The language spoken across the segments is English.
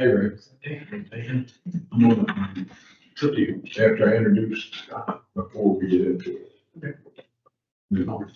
Hey, Ray. I'm gonna, it's up to you. After I introduce Scott, before we get into it. Okay. Move on.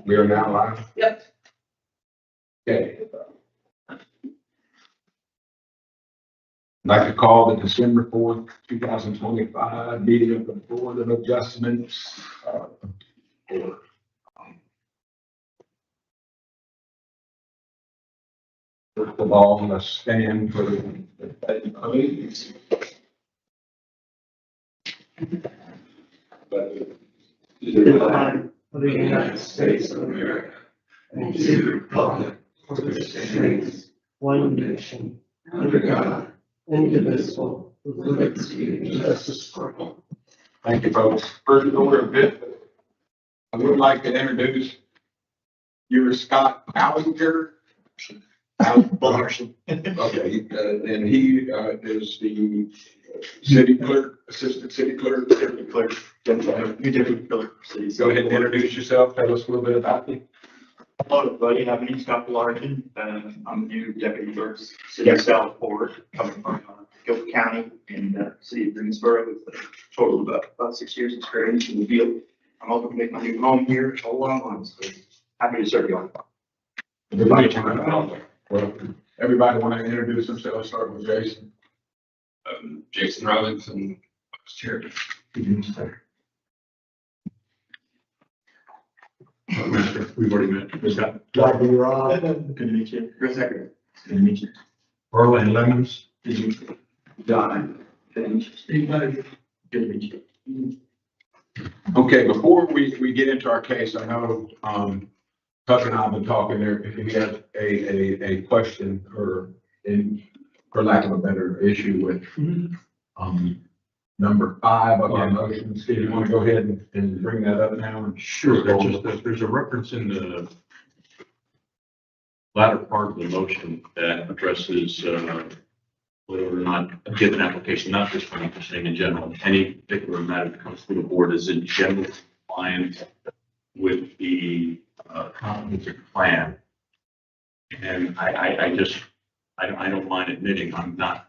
We are now live. Yep. Okay. I'd like to call the December 4th, 2025 meeting of the Board of Adjustments. First of all, let's stand for the pledge of allegiance. To the flag of the United States of America and to the republic for which it stands, one nation, under God, indivisible, with liberty and justice for all. Thank you, folks. First order of business, I would like to introduce you, Scott Ballinger. Ballarson. Okay, and he is the city clerk, assistant city clerk. Deputy clerk. Deputy clerk. Go ahead and introduce yourself. Tell us a little bit about you. Hello, everybody. My name is Scott Ballarson. I'm the new deputy clerk, city of Southport, coming from Gilbert County and city of Greensboro with a total of about 6 years experience in the field. I'm hoping to make my new home here all along, so happy to serve you all. Everybody want to introduce themselves, start with Jason. Jason Robinson, Vice Chair. We've already met. Scott. Good to meet you. Chris Eckert. Good to meet you. Orland Lemons. Did you? Don. Good to meet you. Steve. Good to meet you. Okay, before we get into our case, I know, Tuck and I have been talking there. If you have a question or for lack of a better issue with, number 5 of our motions, do you want to go ahead and bring that up now? Sure, there's a reference in the latter part of the motion that addresses, whether or not a given application, not just 20% in general, any particular matter that comes to the board is in general compliance with the comprehensive plan. And I don't mind admitting I'm not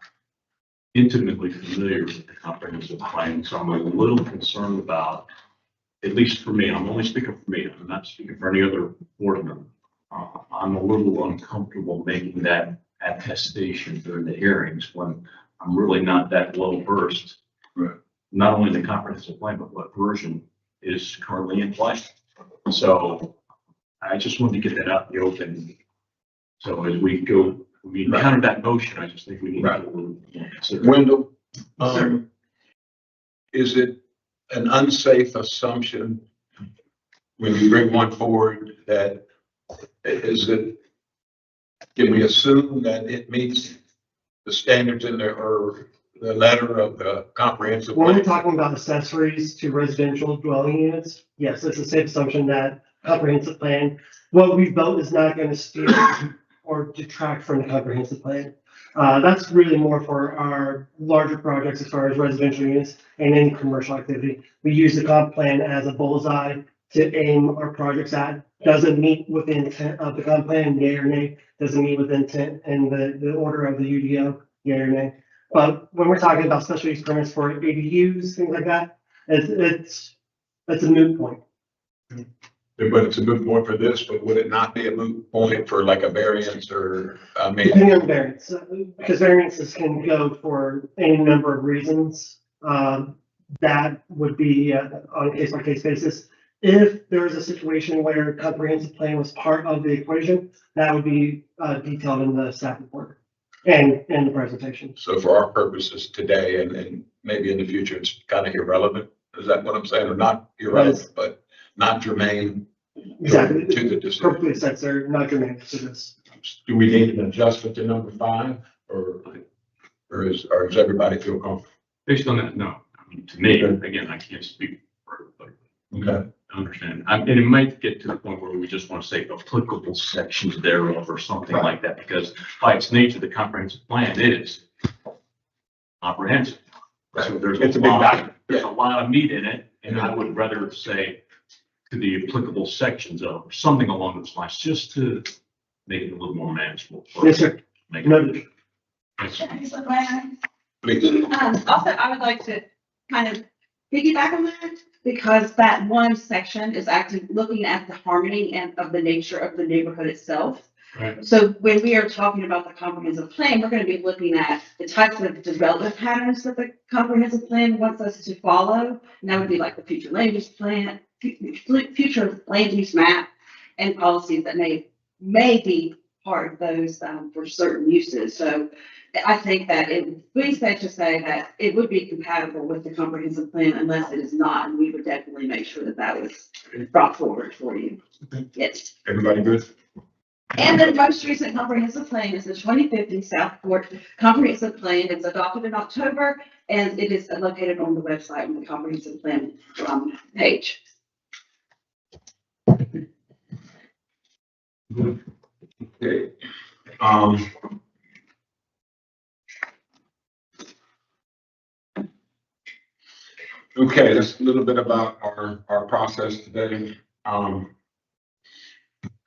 intimately familiar with the comprehensive plan, so I'm a little concerned about, at least for me, I'm only speaking for me, I'm not speaking for any other board member. I'm a little uncomfortable making that attestation during the hearings when I'm really not that well versed. Right. Not only the comprehensive plan, but what version is currently in place. So I just wanted to get that out in the open. So as we encounter that motion, I just think we need to consider. Wendell, is it an unsafe assumption when you bring one forward that can we assume that it meets the standards in there or the letter of the comprehensive When plan? we're talking about accessories to residential dwelling units, yes, it's a safe assumption that comprehensive plan, what we built is not going to steal or detract from the comprehensive plan. That's really more for our larger projects as far as residential units and any commercial activity. We use the comp plan as a bullseye to aim our projects at. Doesn't meet with the intent of the comp plan, yay or nay. Doesn't meet with intent and the order of the UDO, yay or nay. But when we're talking about special use permits for ADUs, things like that, it's a moot point. But it's a moot point for this, but would it not be a moot point for like a variance or maybe? Depending on variance, because variances can go for any number of reasons. That would be on a case by case basis. If there is a situation where comprehensive plan was part of the equation, that would be detailed in the staff report and in the presentation. So for our purposes today and maybe in the future, it's kind of irrelevant. Is that what I'm saying? Or not irrelevant, but not germane Exactly. to the decision? Perfectly said, sir. Not germane to this. Do we need an adjustment to number 5 or does everybody feel comfortable? Based on that, no. I mean, to me, again, I can't speak for everybody. Okay. I understand. And it might get to the point where we just want to say applicable sections thereof or something like that, because by its nature, the comprehensive plan is comprehensive. So It's a big document. there's a lot of meat in it, and I would rather say to the applicable sections of, or something along those lines, just to make it a little more manageable. Yes, sir. Make Noted. it. That's- Please. Also, I would like to kind of piggyback on that, because that one section is actually looking at the harmony and of the nature of the neighborhood itself. Right. So when we are talking about the comprehensive plan, we're gonna be looking at the types of development patterns that the comprehensive plan wants us to follow. And that would be like the future land use plan, future land use map, and policies that may be part of those for certain uses. So I think that it would be safe to say that it would be compatible with the comprehensive plan unless it is not, and we would definitely make sure that that was brought forward for you. Yes. Everybody good? And the most recent comprehensive plan is the 2050 Southport Comprehensive Plan. It's adopted in October, and it is located on the website on the comprehensive plan page. Okay. Okay, that's a little bit about our process today.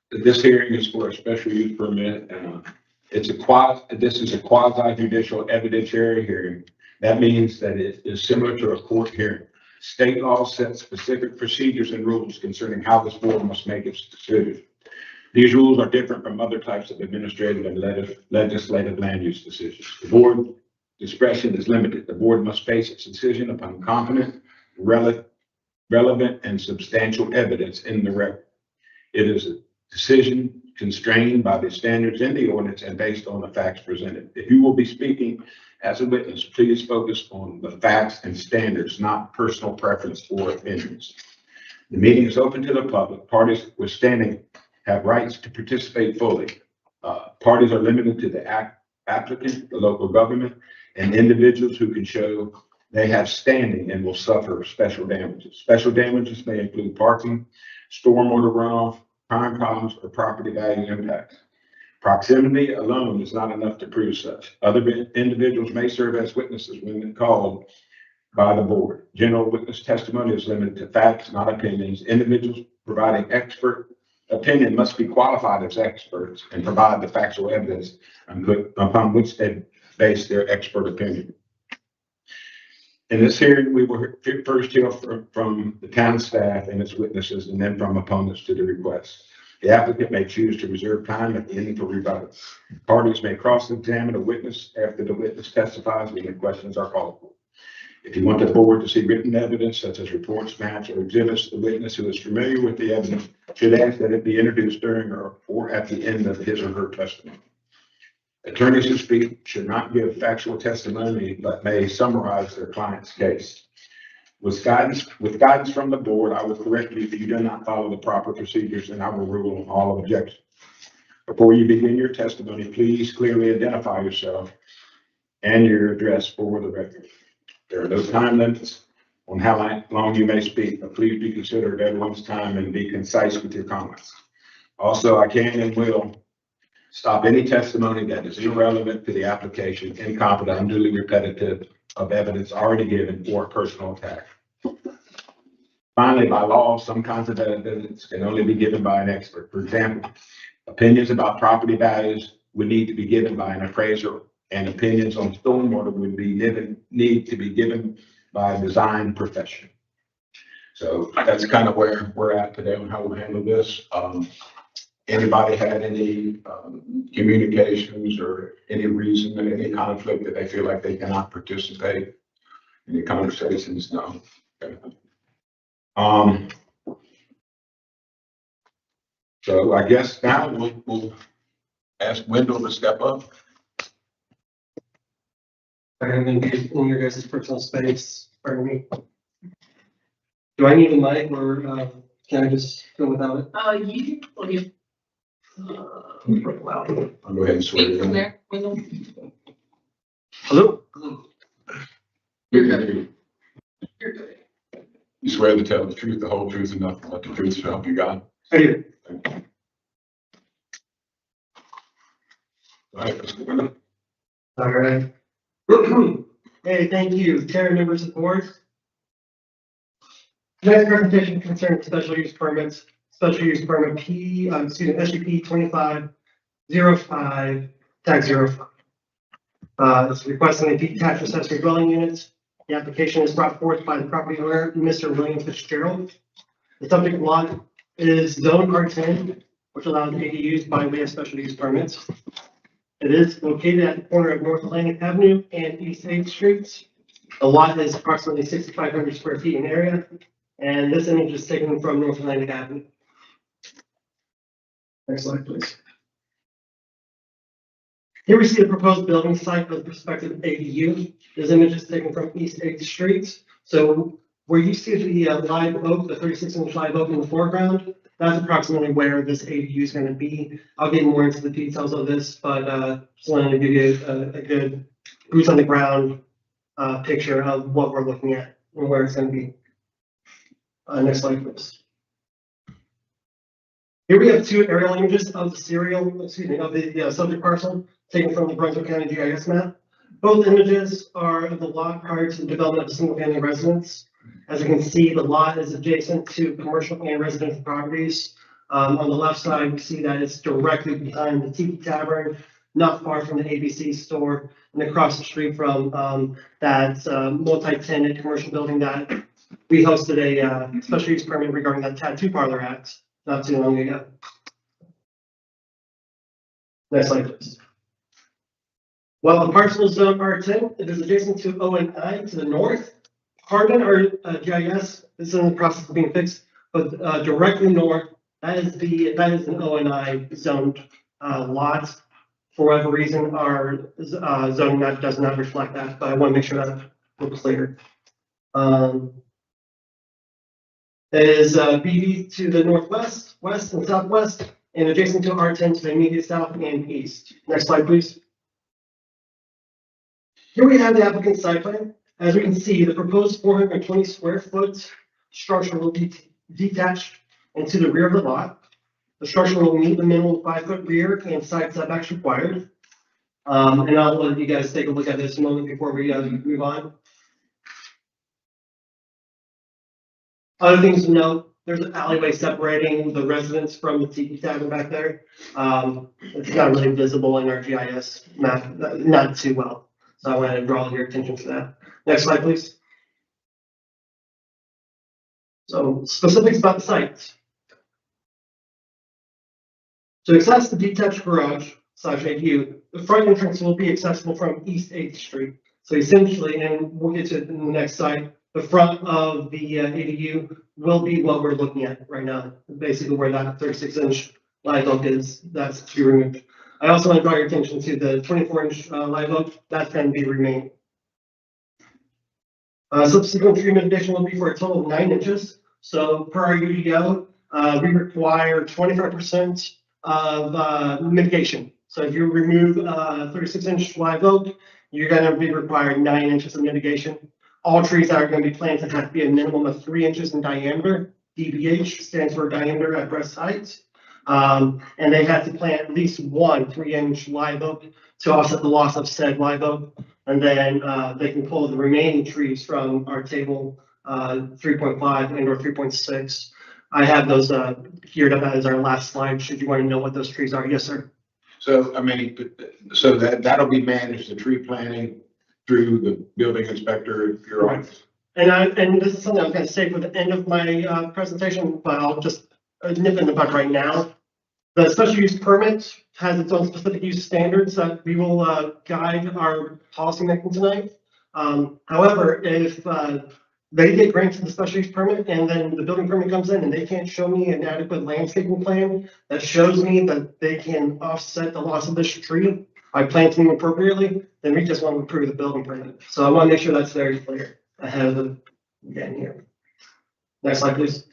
This hearing is for a special use permit. This is a quasi judicial evidentiary hearing. That means that it is similar to a court hearing. State law sets specific procedures and rules concerning how this board must make its decision. These rules are different from other types of administrative and legislative land use decisions. The board discretion is limited. The board must base its decision upon competent, relevant, and substantial evidence in the record. It is a decision constrained by the standards in the ordinance and based on the facts presented. If you will be speaking as a witness, please focus on the facts and standards, not personal preference or opinions. The meeting is open to the public. Parties withstanding have rights to participate fully. Parties are limited to the applicant, the local government, and individuals who can show they have standing and will suffer special damages. Special damages may include parking, stormwater runoff, crime problems, or property value impacts. Proximity alone is not enough to prove such. Other individuals may serve as witnesses when called by the board. General witness testimony is limited to facts, not opinions. Individuals providing expert opinion must be qualified as experts and provide the factual evidence upon which they base their expert opinion. In this hearing, we will first hear from the town staff and its witnesses, and then from opponents to the request. The applicant may choose to reserve time at the end for rebuttal. Parties may cross-examine a witness after the witness testifies when the questions are called for. If you want the board to see written evidence such as reports, maps, or exhibits, the witness who is familiar with the evidence should ask that it be introduced during or at the end of his or her testimony. Attorneys who speak should not give factual testimony, but may summarize their client's case. With guidance from the board, I will correct you if you do not follow the proper procedures, and I will rule on all objections. Before you begin your testimony, please clearly identify yourself and your address for the record. There are no time limits on how long you may speak, but please be considerate of everyone's time and be concise with your comments. Also, I can and will stop any testimony that is irrelevant to the application, incompetent, unduly repetitive of evidence already given, or personal attack. Finally, by law, some kinds of evidence can only be given by an expert. For example, opinions about property values would need to be given by an appraiser, and opinions on stormwater would need to be given by a design professional. So that's kind of where we're at today on how we handle this. Anybody had any communications or any reason, any conflict that they feel like they cannot participate in the conversations? No. Okay. So I guess now we'll ask Wendell to step up. I'm gonna be in your guys' personal space, pardon me. Do I need a mic or, can I just go without it? Well, you I'll go ahead and swear speak you from in. there, Wendell. Hello? We can hear you. You're good. You swear to tell the truth, the whole truth, and nothing but the truth, so help you God. I do. All right, Mr. Wendell. All right. Hey, thank you, Chair, members of the board. Tonight's presentation concerns special use permits, special use permit SUP 2505-05. It's requesting a detached accessory dwelling units. The application is brought forth by the property owner, Mr. William Fitzgerald. The subject lot is zone R10, which allows ADUs by way of special use permits. It is located at the corner of North Atlantic Avenue and East 8th Streets. The lot is approximately 6,500 square feet in area, and this image is taken from North Atlantic Avenue. Next slide, please. Here we see the proposed building site of the prospective ADU. This image is taken from East 8th Street. So where you see the live oak, the 36-inch live oak in the foreground, that's approximately where this ADU is going to be. I'll get more into the details of this, but just wanted to give you a good boots on the ground picture of what we're looking at and where it's going to be. Next slide, please. Here we have two aerial images of the subject parcel taken from the Brunswick County GIS map. Both images are of the lot prior to the development of a single family residence. As you can see, the lot is adjacent to commercial and residential properties. On the left side, we see that it's directly behind the Tiki Tavern, not far from the ABC store, and across the street from that multi-tenant commercial building that we hosted a special use permit regarding that tattoo parlor act not too long ago. Next slide, please. While the parcel is zone R10, it is adjacent to ONI to the north. Pardon our GIS, this is in the process of being fixed, but directly north, that is an ONI zoned lot. For whatever reason, our zoning map does not reflect that, but I want to make sure that we're clear. It is BD to the northwest, west, and southwest, and adjacent to R10 to the immediate south and east. Next slide, please. Here we have the applicant's site plan. As we can see, the proposed 420 square foot structure will be detached into the rear of the lot. The structure will meet the minimum 5-foot rear and side setbacks required. And I'll let you guys take a look at this a moment before we move on. Other things to note, there's an alleyway separating the residence from the Tiki Tavern back there. It's not really visible in our GIS map, not too well. So I want to draw your attention to that. Next slide, please. So specifics about the site. To access the detached garage / ADU, the front entrance will be accessible from East 8th Street. So essentially, and we'll get to it in the next slide, the front of the ADU will be what we're looking at right now. Basically where that 36-inch live oak is, that's to be removed. I also want to draw your attention to the 24-inch live oak, that's going to be remained. Subsequent tree mitigation will be for a total of 9 inches. So per our UDO, we require 25% of mitigation. So if you remove 36-inch live oak, you're going to be required 9 inches of mitigation. All trees that are going to be planted have to be a minimum of 3 inches in diameter. DBH stands for diameter at breast height. And they have to plant at least one 3-inch live oak to offset the loss of said live oak. And then they can pull the remaining trees from our table 3.5 and or 3.6. I have those geared up as our last slide. Should you want to know what those trees are? Yes, sir. So, I mean, so that'll be managed, the tree planting through the building inspector, if you're on. And this is something I'm going to say for the end of my presentation, but I'll just nip in the bud right now. The special use permit has its own specific use standards that we will guide our policy making tonight. However, if they get granted the special use permit and then the building permit comes in and they can't show me an adequate landscaping plan that shows me that they can offset the loss of this tree by planting them appropriately, then we just want to approve the building permit. So I want to make sure that's very clear ahead of the, getting here. Next slide, please.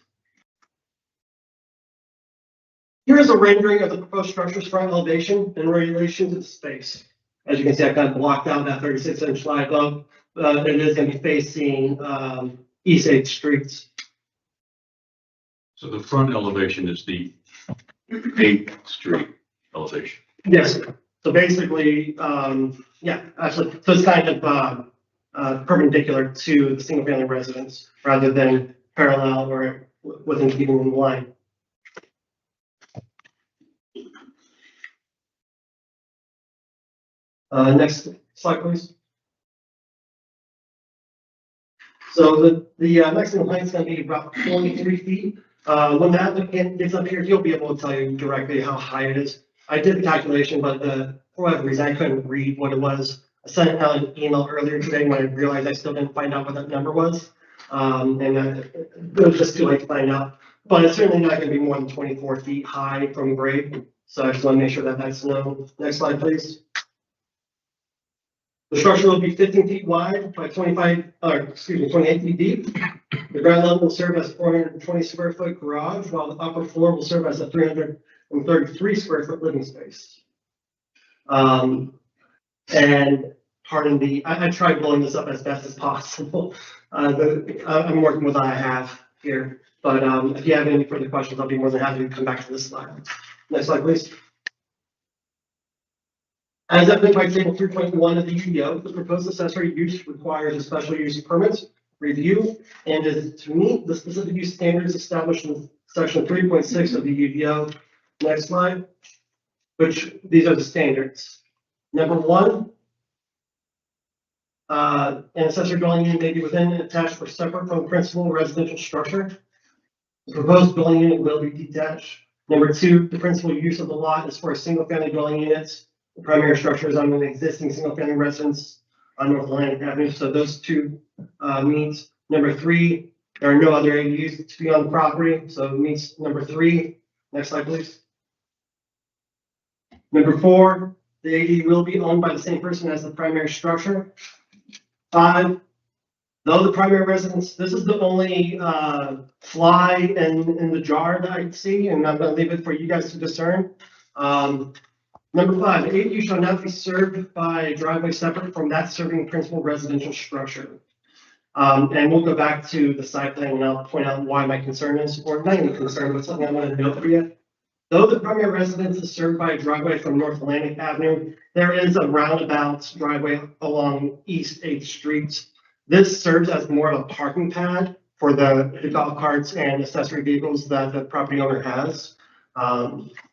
Here's a rendering of the proposed structure's front elevation in relation to the space. As you can see, I kind of blocked out that 36-inch flag up. It is going to be facing East 8th Street. So the front elevation is the 8th Street elevation. Yes, sir. So basically, yeah, actually, so it's kind of perpendicular to the single-family residence rather than parallel or within keeping in line. Next slide, please. So the maximum height is going to be about 43 feet. When the applicant gets up here, he'll be able to tell you directly how high it is. I did the calculation, but for whatever reason, I couldn't read what it was. I sent out an email earlier today when I realized I still didn't find out what that number was. It was just too late to find out. But it's certainly not going to be more than 24 feet high from grade. So I just want to make sure that that's known. Next slide, please. The structure will be 15 feet wide by 28 feet deep. The ground level will serve as a 420 square foot garage, while the upper floor will serve as a 333 square foot living space. And pardon the, I tried blowing this up as best as possible. I'm working with what I have here, but if you have any further questions, I'll be more than happy to come back to this slide. Next slide, please. As evidenced by table 3.1 of the UDO, the proposed accessory use requires a special use permit review and is to meet the specific use standards established in section 3.6 of the UDO. Next slide, which these are the standards. Number one, an accessory dwelling unit may be within, attached, or separate from the principal residential structure. The proposed dwelling unit will be detached. Number two, the principal use of the lot is for a single family dwelling units. The primary structure is on an existing single family residence on North Atlantic Avenue. So those two means. Number three, there are no other ADUs to be on the property. So it means number three. Next slide, please. Number four, the ADU will be owned by the same person as the primary structure. Five, though the primary residence, this is the only fly in the jar that I see, and I'm going to leave it for you guys to discern. Number five, the ADU shall not be served by a driveway separate from that serving principal residential structure. And we'll go back to the site plan and I'll point out why my concern is, or not even concern, but something I want to note for you. Though the primary residence is served by a driveway from North Atlantic Avenue, there is a roundabout driveway along East 8th Street. This serves as more of a parking pad for the golf carts and accessory vehicles that the property owner has.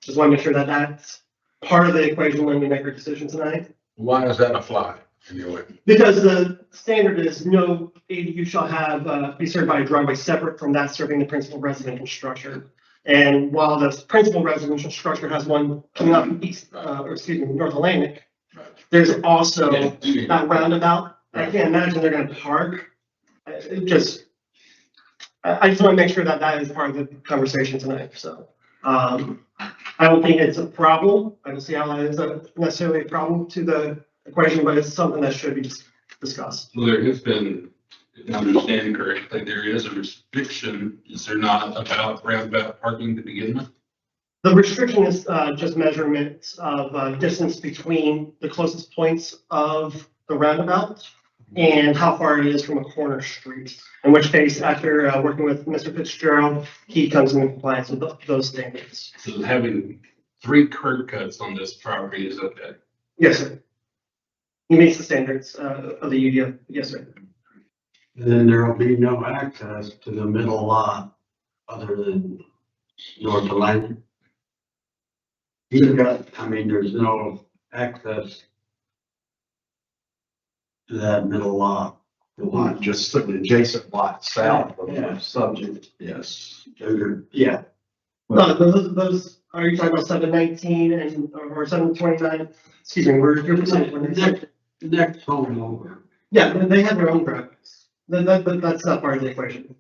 Just want to make sure that that's part of the equation when we make our decision tonight. Why is that a fly in your way? Because the standard is no ADU shall have be served by a driveway separate from that serving the principal residential structure. And while the principal residential structure has one coming up North Atlantic, there's also that roundabout. I can't imagine they're going to park. I just want to make sure that that is part of the conversation tonight. So I don't think it's a problem. I don't see how that is necessarily a problem to the equation, but it's something that should be discussed. Well, there has been, if I'm understanding correctly, there is a restriction. Is there not about roundabout parking to begin with? The restriction is just measurements of distance between the closest points of the roundabout and how far it is from a corner street. In which case, after working with Mr. Fitzgerald, he comes into compliance with those standards. So having 3 curb cuts on this property is okay. Yes, sir. He meets the standards of the UDO. Yes, sir. Then there will be no access to the middle lot other than North Atlantic. There's no access to that middle lot. The lot, just the adjacent lot south of Yeah. the subject. Yes. Yeah. Those, are you talking about 719 or 729? Excuse me, you're percent. Next home over. Yeah, they have their own driveways. That's not part of the equation.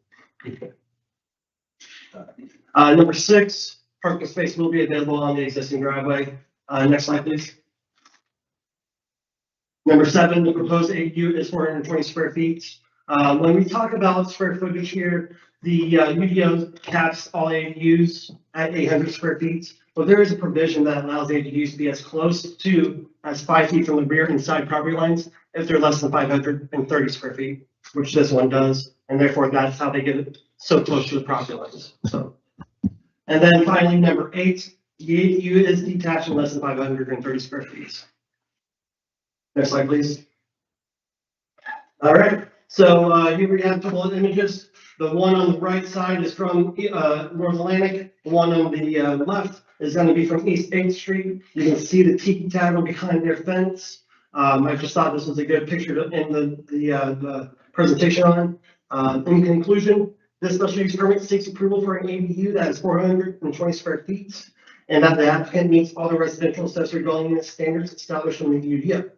Number 6, parking space will be available on the existing driveway. Next slide, please. Number 7, the proposed ADU is 420 square feet. When we talk about square footage here, the UDO caps all ADUs at 800 square feet. But there is a provision that allows ADUs to be as close to as 5 feet from the rear and side property lines if they're less than 530 square feet, which this one does. And therefore, that's how they get it so close to the property lines. So, and then finally, number 8, the ADU is detached in less than 530 square feet. Next slide, please. All right, so here we have a couple of images. The one on the right side is from North Atlantic. The one on the left is going to be from East 8th Street. You can see the tiki tavern behind their fence. I just thought this was a good picture to end the presentation on. In conclusion, this special use permit seeks approval for an ADU that is 420 square feet, and that the applicant meets all the residential accessory dwelling unit standards established in the UDO.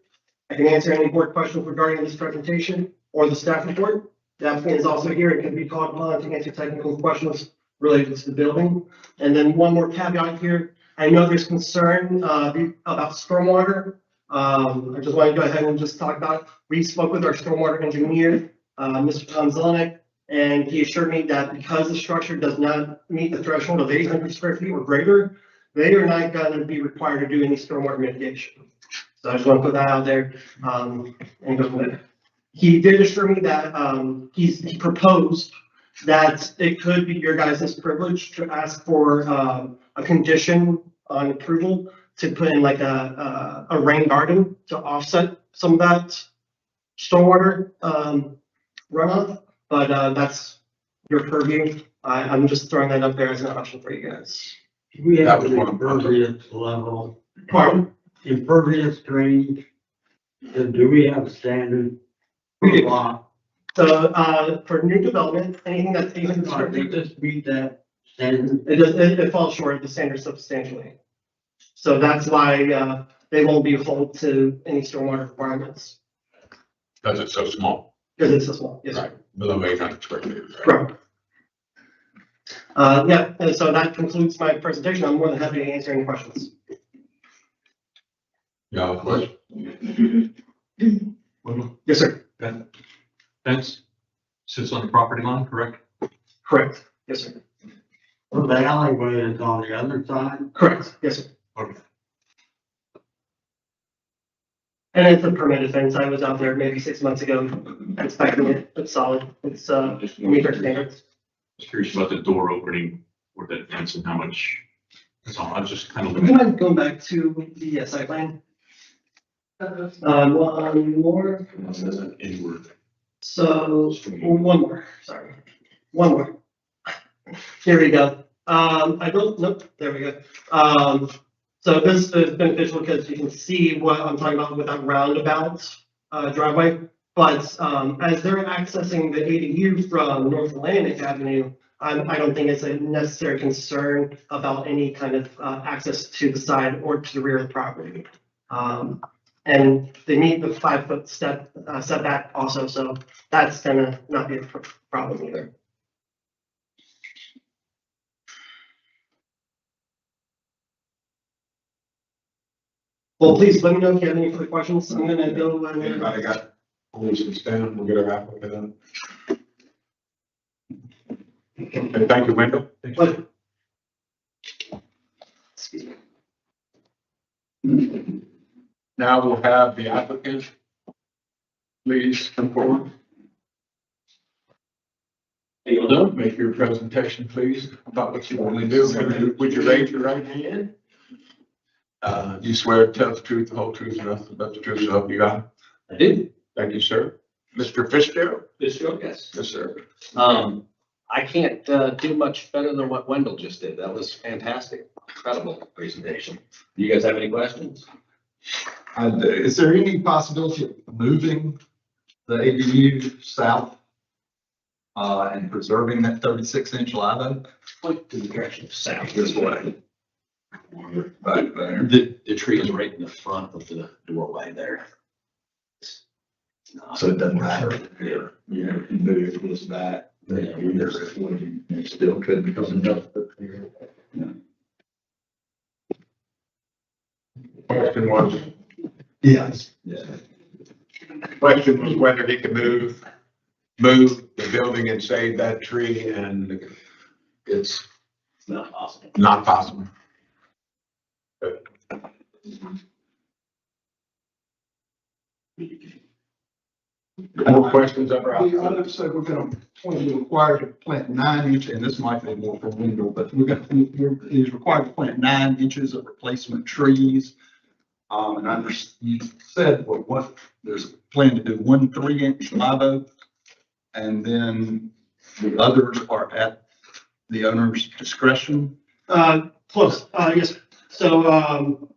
I can answer any board questions regarding this presentation or the staff report. The applicant is also here and can be called upon to answer technical questions related to the building. And then one more caveat here. I know there's concern about stormwater. I just want to go ahead and just talk about it. We spoke with our stormwater engineer, Mr. Tom Zelenik, and he assured me that because the structure does not meet the threshold of 800 square feet or greater, they are not going to be required to do any stormwater mitigation. So I just want to put that out there and go from there. He did assure me that he proposed that it could be your guys' privilege to ask for a condition on approval to put in like a rain garden to offset some of that stormwater runoff, but that's your purview. I'm just throwing that up there as an option for you guys. We That have was an one. impervious level, Pardon? impervious drainage. And do we have a standard? We do. Law? So for new development, anything that's 800 square Does feet, this meet that standard? it falls short of the standard substantially. So that's why they won't be held to any stormwater requirements Because it's so small, because it's so small. Yes, sir. right, below 800 square feet. Right? Correct. Yeah, and so that concludes my presentation. I'm more than happy to answer any questions. Yeah, of course. Yes, sir. Fence sits on the property line, correct? Correct. Yes, sir. Well, the alleyway is on the other side. Correct. Yes, sir. Okay. And it's a permitted fence. I was out there maybe 6 months ago inspecting it. It's solid. It's meet our standards. Just curious about the door opening or that fence and how much. So I was just kind of Would you looking. mind going back to the site plan? One more. Inward. So one more, sorry. One more. Here we go. I don't, nope, there we go. So this is beneficial because you can see what I'm talking about with that roundabout driveway. But as they're accessing the ADU from North Atlantic Avenue, I don't think it's a necessary concern about any kind of access to the side or to the rear of the property. And they meet the 5-foot setback also, so that's gonna not be a problem either. Well, please let me know if you have any further questions. I'm gonna go. Anybody got holes in stone? We'll get our applicant in. Okay, thank you, Wendell. Pleasure. Excuse me. Now we'll have the applicant. Please come forward. Make your presentation, please, about what you want to do. Would you raise your right hand? You swear to tell the truth, the whole truth, and nothing but the truth, so help you God? I do. Thank you, sir. Mr. Fitzgerald? This show, yes. Yes, sir. I can't do much better than what Wendell just did. That was fantastic. Incredible presentation. Do you guys have any questions? Is there any possibility of moving the ADU south and preserving that 36-inch live oak? Point to the direction of south. This way. Right there. The tree is right in the front of the doorway there. So it doesn't matter if you're, you know, if you move this back, then you still couldn't because enough. Question was, Yes. Yeah. question was whether he could move the building and save that tree, and it's Not possible. not possible. More questions ever out? We also said we're gonna, we're required to plant 9 inch, and this might be more for window, but he's required to plant 9 inches of replacement trees. And you said, what, there's a plan to do 1 3-inch live oak. And then the others are at the owner's discretion. Close, yes. So,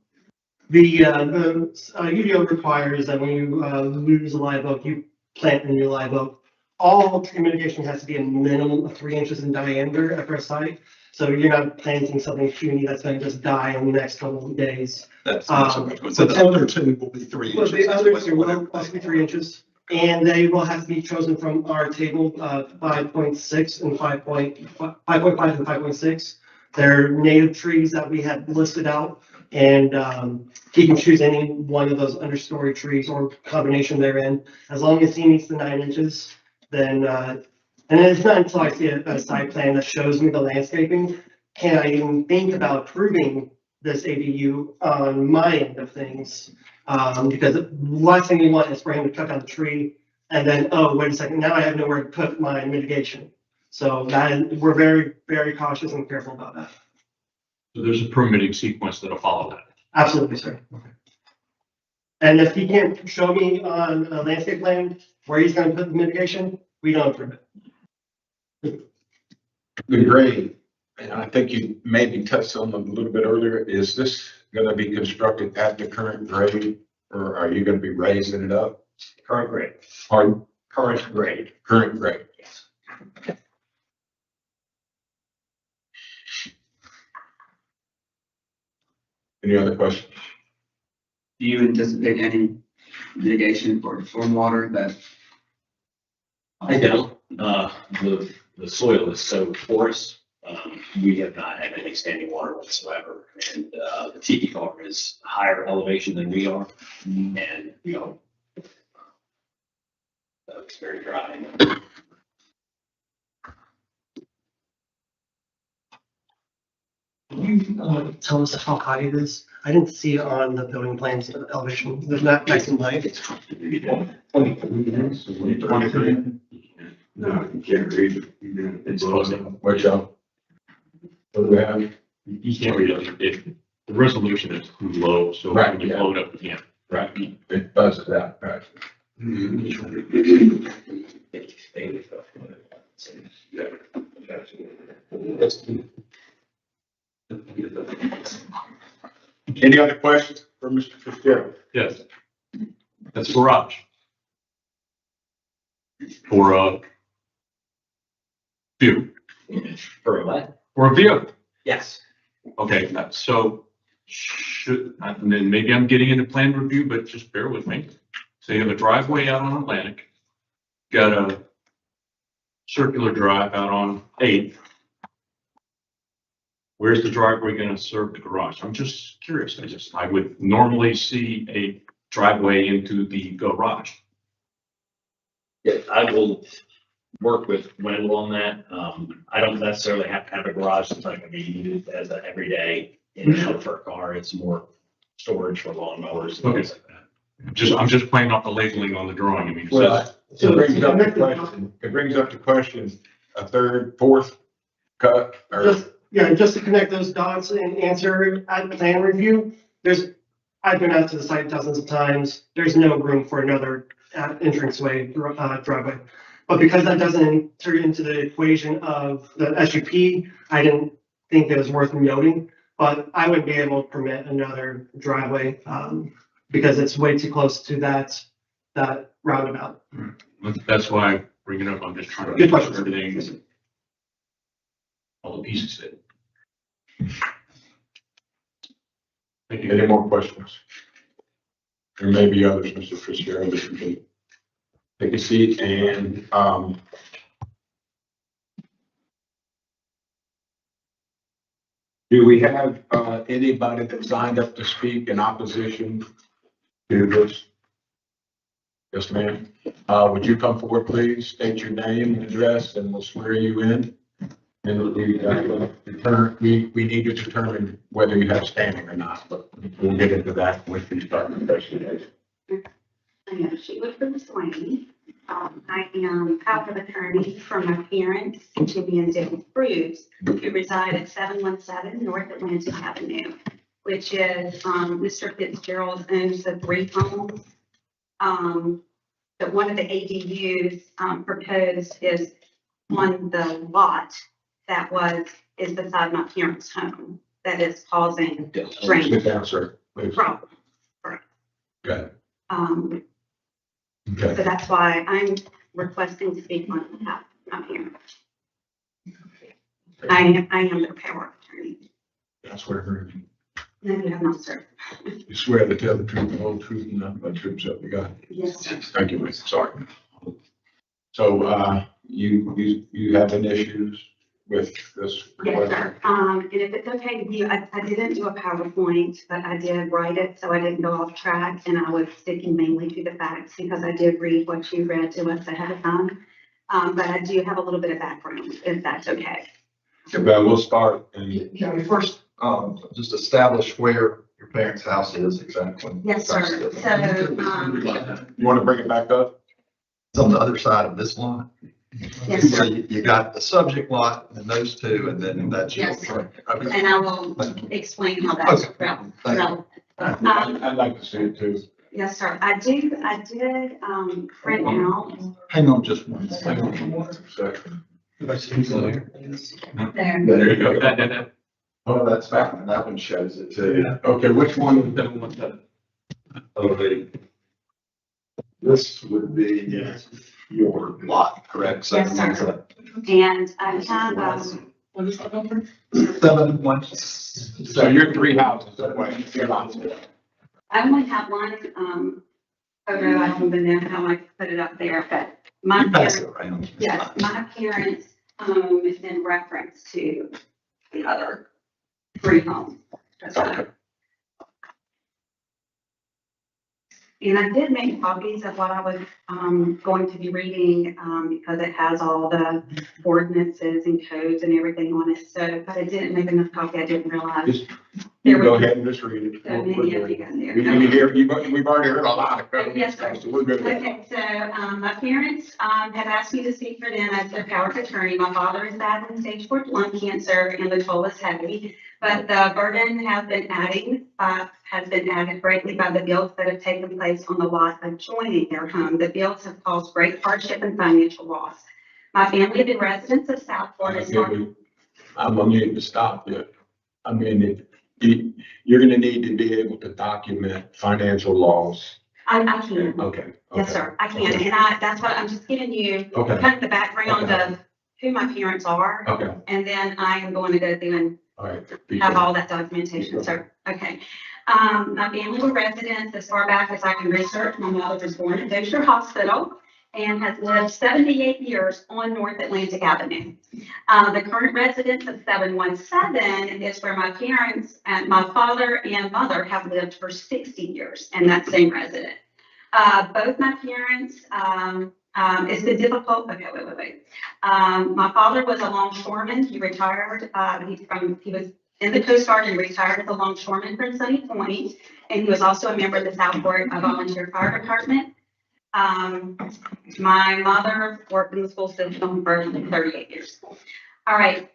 the UDO requires that when you lose a live oak, you plant a new live oak. All tree mitigation has to be a minimum of 3 inches in diameter at first site. So you're not planting something puny that's going to just die in the next couple of days. That's not so much. So the other 2 will be 3 Well, inches. the other two will also be 3 inches, and they will have to be chosen from our table, 5.6 and 5.5 and 5.6. They're native trees that we had listed out, and he can choose any one of those understory trees or combination therein. As long as he meets the 9 inches, then, and it's not until I see a site plan that shows me the landscaping, can I even think about approving this ADU on my end of things. Because the last thing you want is for him to cut down the tree and then, oh, wait a second, now I have nowhere to put my mitigation. So that, we're very, very cautious and careful about that. So there's a permitting sequence that'll follow that. Absolutely, sir. And if he can't show me on a landscape plan where he's gonna put the mitigation, we don't approve it. The grade, and I think you maybe touched on it a little bit earlier, is this gonna be constructed at the current grade, or are you gonna be raising it up? Current grade. Pardon? Current grade. Current grade. Yes. Any other questions? Do you anticipate any mitigation for stormwater that? I don't, the soil is so porous, we have not had any standing water whatsoever. And, the tiki farm is higher elevation than we are, and, you know, so it's very dry. Can you tell us how high it is? I didn't see it on the building plans of elevation. There's not maximum height. No, you can't read it. It's close. Watch out. What do we have? You can't read it. The resolution is too low, so Right, when you yeah. blow it up, you can't. Right, it buzzes out, right. Any other questions for Mr. Fitzgerald? Yes. That's garage. For a view, For what? for a view. Yes. Okay, so and then maybe I'm getting into plan review, but just bear with me. So you have a driveway out on Atlantic, got a circular drive out on 8th. Where's the driveway gonna serve the garage? I'm just curious. I would normally see a driveway into the garage. Yeah, I will work with Wendell on that. I don't necessarily have to have a garage. It's not gonna be used as an everyday in and out for a car. It's more storage for lawnmowers and things like that. I'm just playing off the labeling on the drawing. I mean, it Well, says, it brings up the question, a third, fourth cut, or, Just to connect those dots and answer at plan review, I've been out to the site dozens of times. There's no room for another entranceway driveway. But because that doesn't enter into the equation of the SUP, I didn't think it was worth noting. But I would be able to permit another driveway, because it's way too close to that roundabout. that's why I bring it up. I'm just trying to. Good question. Everything, all the pieces fit. Thank you. any more questions? There may be others, Mr. Fitzgerald, that you can take a seat and, do we have, anybody that signed up to speak in opposition to this? Yes, ma'am. Would you come forward, please? State your name and address, and we'll swear you in. And we need to determine whether you have standing or not, but we'll get into that when we start the investigation. I am Sheila from Swain. I am power of attorney for my parents, Jimmy and Debbie Cruz, who reside at 717 North Atlantic Avenue, which is, Mr. Fitzgerald owns the 3 homes. But one of the ADUs, proposed is on the lot that is beside my parents' home that is causing drainage Sit down, sir, please. problems. Good. So Okay. that's why I'm requesting to speak on behalf of my parents. I am their power of attorney. That's where her, No, you have not, sir. you swear to tell the truth, the whole truth, and nothing but the truth, so you got. Yes, sir. Thank you, miss. Sorry. So, you having issues with this Yes, request? sir. And if it's okay with you, I didn't do a PowerPoint, but I did write it, so I didn't go off track, and I was sticking mainly to the facts because I did read what you read to us ahead of time. But I do have a little bit of background, if that's okay. Well, we'll start and Can we first, just establish where your parents' house is exactly? Yes, sir. So, you want to bring it back up? It's on the other side of this lot. yes, So sir. you got the subject lot and those two, and then that's your. Yes, sir. Okay. And I will explain how that's Okay. relevant. I'd like to see it too. Yes, sir. I did, print out Hang on just one second. there. There you go. Oh, that's fine. That one shows it too. Okay, which one? Okay. This would be your lot, correct? Yes, sir. And I have, What is that number? 7-1. So you're 3 houses away. You're not. I only have one, photo. I don't even know how I put it up there, but my You pass parents, it around. yes, my parents, is in reference to the other 3 homes. That's right. And I did make copies of what I was, going to be reading, because it has all the ordinances and codes and everything on it. So, but I didn't make enough copy. I didn't realize. Just- there Go was ahead and just read it. so many of you guys there. We need to hear, we've already heard a lot of code. Yes, sir. So we're good. Okay, so, my parents, have asked me to speak for them as their power of attorney. My father is battling stage 4 lung cancer and the toll is heavy. But the burden has been added greatly by the builds that have taken place on the lot adjoining their home. The builds have caused great hardship and financial loss. My family have been residents of South Florida. I'm gonna need to stop you. I mean, you're gonna need to be able to document financial loss. I can. Okay. Yes, sir, I can. And that's what I'm just giving you, Okay, kind of the background Okay. of who my parents are. okay, And then I am going to go through and all right. have all that documentation, sir. Okay. My family were residents as far back as I can research. My mother was born at Dozier Hospital and has lived 78 years on North Atlantic Avenue. The current residence of 717 is where my parents and my father and mother have lived for 60 years in that same residence. Both my parents, it's been difficult. Okay, wait. My father was a longshoreman. He retired, he was in the Coast Guard and retired as a longshoreman from Sunny Point. And he was also a member of the Southport Volunteer Fire Department. My mother worked in the school system for 38 years. All right,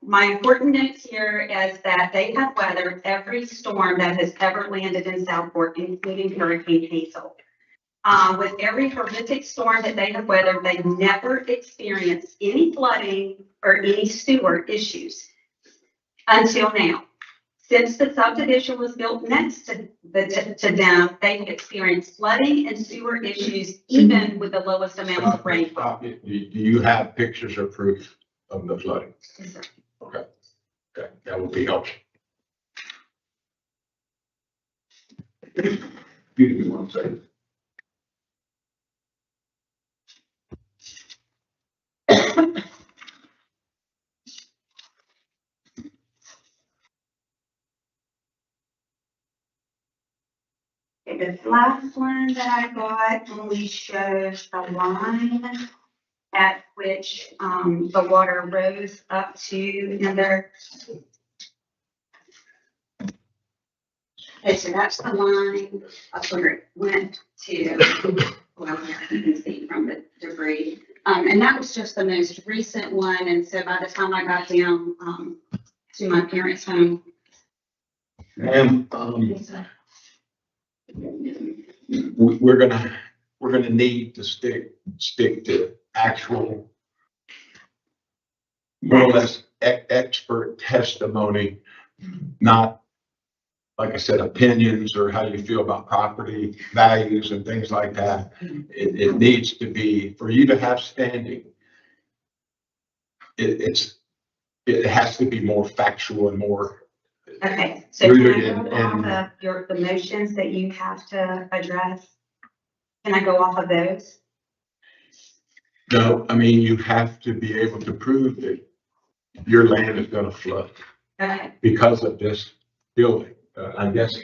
my important notes here is that they have weathered every storm that has ever landed in Southport, including Hurricane Hazel. With every horrific storm that they have weathered, they've never experienced any flooding or any sewer issues until now. Since the subdivision was built next to them, they've experienced flooding and sewer issues even with the lowest amount of rainfall. Do you have pictures or proof of the flooding? Yes, sir. Okay, that would be helpful. Give me one second. this last one that I got only shows the line at which, the water rose up to, and there. Okay, so that's the line of where it went to, well, you can see from the debris. And that was just the most recent one, and so by the time I got down, to my parents' home. And, we're gonna need to stick to actual, more or less, expert testimony, not, like I said, opinions or how you feel about property values and things like that. It needs to be, for you to have standing, it has to be more factual and more. Okay, so can I Rooted go off of the motions that you have to address? Can I go off of those? No, I mean, you have to be able to prove that your land is gonna flood Okay, because of this building. I guess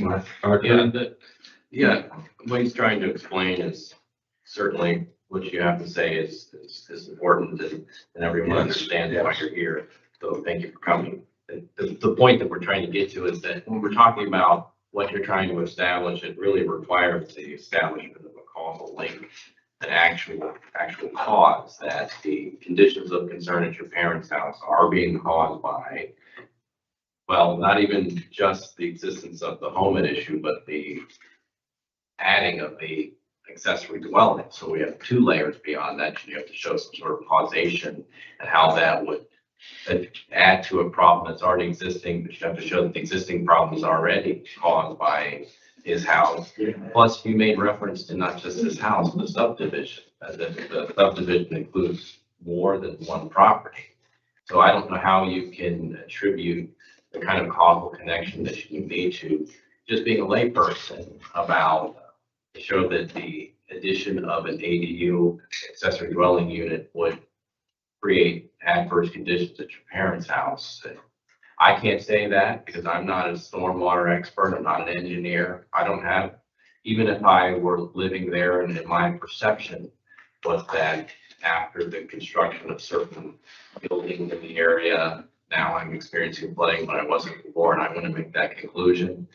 Yeah, what he's trying to explain is certainly what you have to say is important and everyone understands why you're here. So thank you for coming. The point that we're trying to get to is that when we're talking about what you're trying to establish, it really requires the establishment of a causal link, an actual cause that the conditions of concern at your parents' house are being caused by, well, not even just the existence of the home at issue, but the adding of the accessory dwelling. So we have two layers beyond that. You have to show some sort of causation and how that would add to a problem that's already existing, but you have to show that the existing problem is already caused by his house. Plus, you made reference to not just his house, but the subdivision. The subdivision includes more than one property. So I don't know how you can attribute the kind of causal connection that you need to just being a layperson about to show that the addition of an ADU accessory dwelling unit would create adverse conditions at your parents' house. I can't say that because I'm not a stormwater expert. I'm not an engineer. I don't have, even if I were living there and my perception was that after the construction of certain buildings in the area, now I'm experiencing flooding when I wasn't before, and I want to make that conclusion.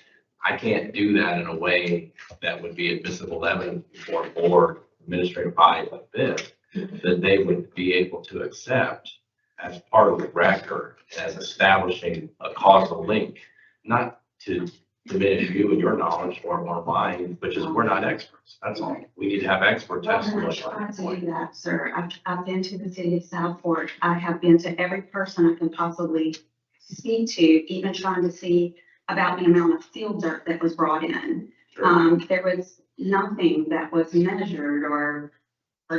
I can't do that in a way that would be admissible evidence before a board administrative body like this, that they would be able to accept as part of the record as establishing a causal link, not to diminish you and your knowledge or mine, but just we're not experts. That's all. We need to have expert testimony. I to do that, sir. I've been to the city of Southport. I have been to every person I can possibly speak to, even trying to see about the amount of field dirt that was brought in. There was nothing that was measured or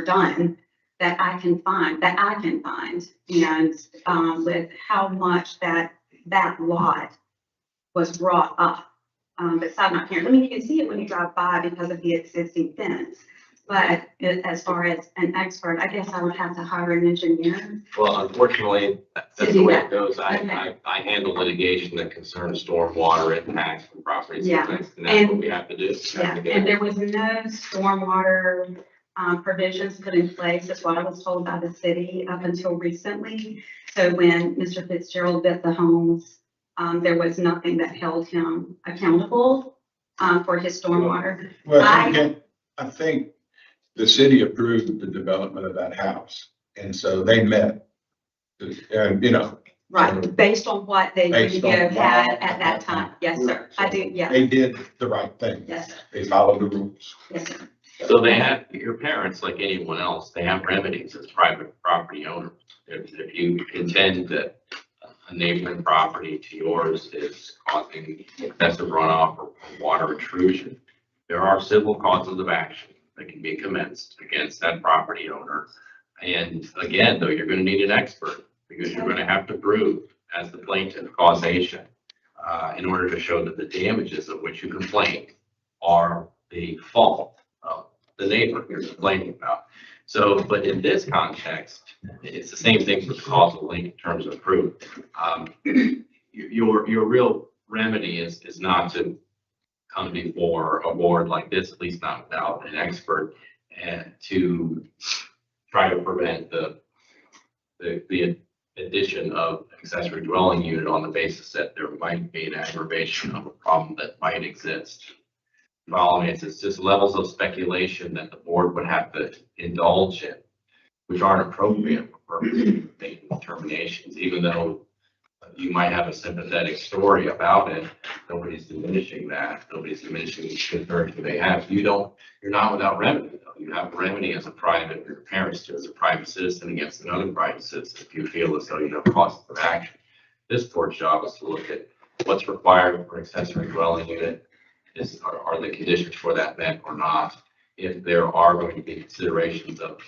done that I can find, and with how much that lot was brought up beside my parents. I mean, you can see it when you drive by because of the existing fence. But as far as an expert, I guess I would have to hire an engineer. Well, unfortunately, that's the way it goes. I handle litigation that concerns stormwater impacts from properties. Yeah. And that's what we have to do. Yeah, and there was no stormwater provisions put in place. That's what I was told by the city up until recently. So when Mr. Fitzgerald built the homes, there was nothing that held him accountable for his stormwater. Well, I think the city approved the development of that house, and so they met. And, Right, based on what they Based on had what- at that time. Yes, sir. I do, yeah. they did the right thing. Yes, sir. They followed the rules. Yes, sir. So they have, your parents, like anyone else, they have remedies as private property owners. If you contend that a neighboring property to yours is causing excessive runoff or water intrusion, there are civil causes of action that can be commenced against that property owner. And again, though, you're going to need an expert because you're going to have to prove as the plaintiff causation in order to show that the damages of which you complain are the fault of the neighbor you're complaining about. So, but in this context, it's the same thing for the causal link in terms of proof. Your real remedy is not to come before a board like this, at least not without an expert, and to try to prevent the addition of accessory dwelling unit on the basis that there might be an aggravation of a problem that might exist. Follow me, it's just levels of speculation that the board would have to indulge in, which aren't appropriate for purposes of making determinations, even though you might have a sympathetic story about it. Nobody's diminishing that. Nobody's diminishing the concerns that they have. You're not without remedy, though. You have remedy as a private, your parents do as a private citizen against another private citizen if you feel as though you have causes of action. This board's job is to look at what's required for an accessory dwelling unit. Are the conditions for that met or not? If there are going to be considerations of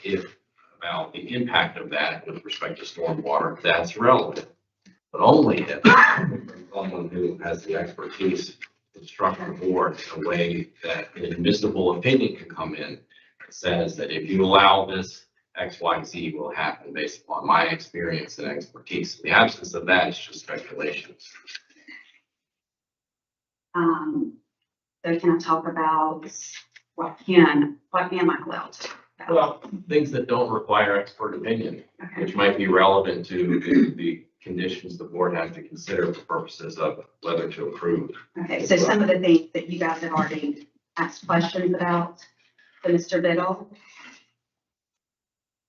about the impact of that with respect to stormwater, that's relevant. But only if someone who has the expertise to structure the board in a way that an admissible opinion can come in that says that if you allow this, X, Y, Z will happen based upon my experience and expertise. In the absence of that, it's just speculation. So can I talk about what am I allowed to talk about? Well, things that don't require expert opinion, Okay. which might be relevant to the conditions the board has to consider for purposes of whether to approve. Okay, so some of the things that you guys have already asked questions about, to Mr. Biddle.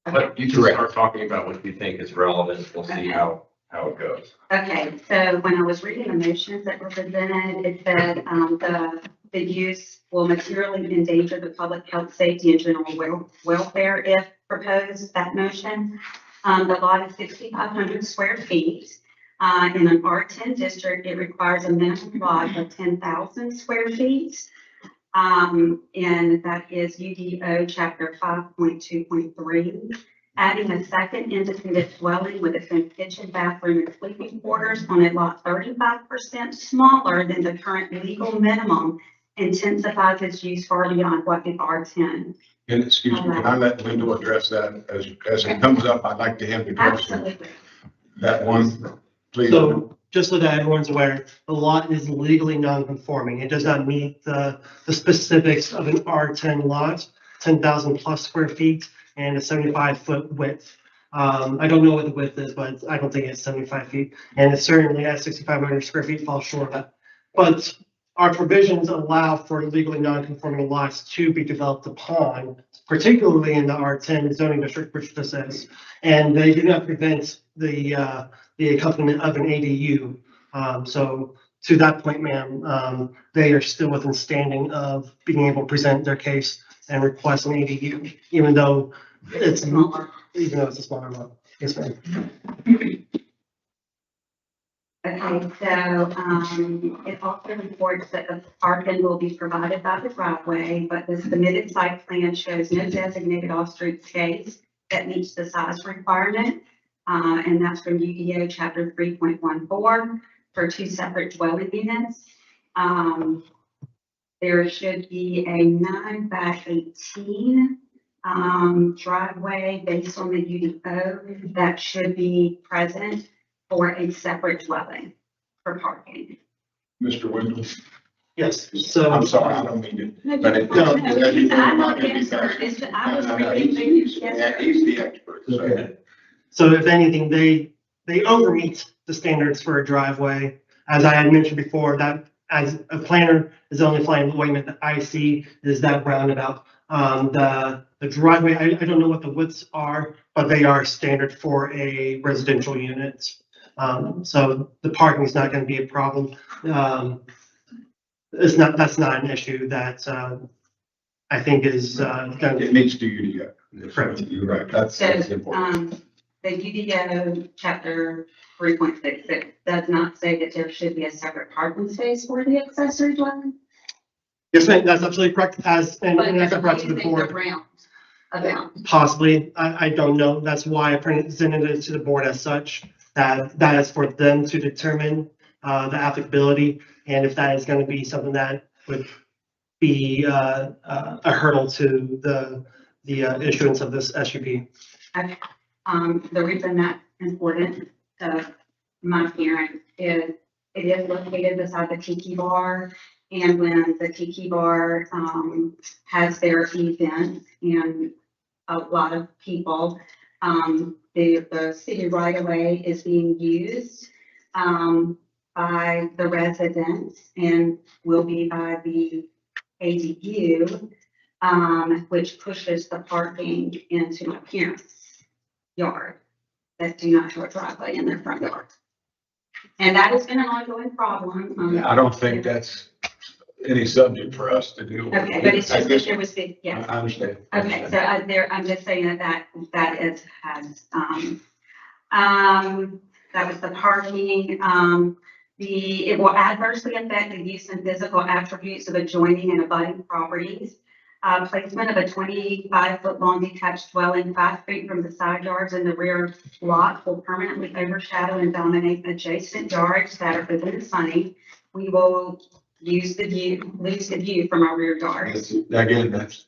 But you can start talking about what you think is relevant. We'll see how it goes. Okay, so when I was reading the motions that were presented, it said, the use will materially endanger the public health, safety, and general welfare if proposed, that motion. The lot is 6,500 square feet. In an R10 district, it requires a minimum lot of 10,000 square feet. And that is UDO chapter 5.2.3. Adding a second independent dwelling with its own kitchen, bathroom, and sleeping quarters on a lot 35% smaller than the current legal minimum intensifies its use far beyond what the R10. And excuse me, can I let Linda address that as it comes up? I'd like to have the address Absolutely. that one, please. So just so that everyone's aware, the lot is legally non-conforming. It does not meet the specifics of an R10 lot, 10,000 plus square feet and a 75-foot width. I don't know what the width is, but I don't think it's 75 feet. And it certainly at 6,500 square feet falls short of that. But our provisions allow for legally non-conforming lots to be developed upon, particularly in the R10 zoning district, which this is. And they do not prevent the accompaniment of an ADU. So to that point, ma'am, they are still within standing of being able to present their case and request an ADU, even though it's smaller, even though it's a smaller lot. Yes, ma'am. Okay, so, it also reports that the parking will be provided by the driveway, but the submitted site plan shows no designated off-street space that meets the size requirement. And that's from UDO chapter 3.14 for 2 separate dwelling units. There should be a 9/18 driveway based on the UDO that should be present for a separate dwelling for parking. Mr. Wendell, Yes, so. I'm sorry, I don't mean to, but it. No, I'm not the expert. I was reading the. Yeah, he's the expert. So. Okay. So if anything, they overmeet the standards for a driveway. As I had mentioned before, that as a planner is the only flying appointment that I see is that roundabout. The driveway, I don't know what the widths are, but they are standard for a residential unit. So the parking is not going to be a problem. That's not an issue that I think is It needs to UDO. Correct. You're right. That's important. The UDO chapter 3.66 does not say that there should be a separate parking space for the accessory dwelling. Yes, ma'am, that's absolutely correct. And But that's brought to the anything board. around about. Possibly, I don't know. That's why I presented it to the board as such. That is for them to determine the applicability, and if that is going to be something that would be a hurdle to the issuance of this SUP. Okay. The reason that's important to my parents is it is located beside the tiki bar, And when the Tiki Bar, has their events and a lot of people, the city right of way is being used, by the residents and will be by the ADU, which pushes the parking into my parents' yard that do not have a driveway in their front yard. And that has been an ongoing problem. I don't think that's any subject for us to do. Okay, but it's just that there was the, yes. I understand. Okay, so I'm just saying that was the parking, it will adversely affect the use and physical attributes of adjoining and abutting properties. Placement of a 25-foot long detached dwelling 5 feet from the side yards in the rear lot will permanently overshadow and dominate adjacent yards that are open and sunny. We will lose the view from our rear yards. Again, that's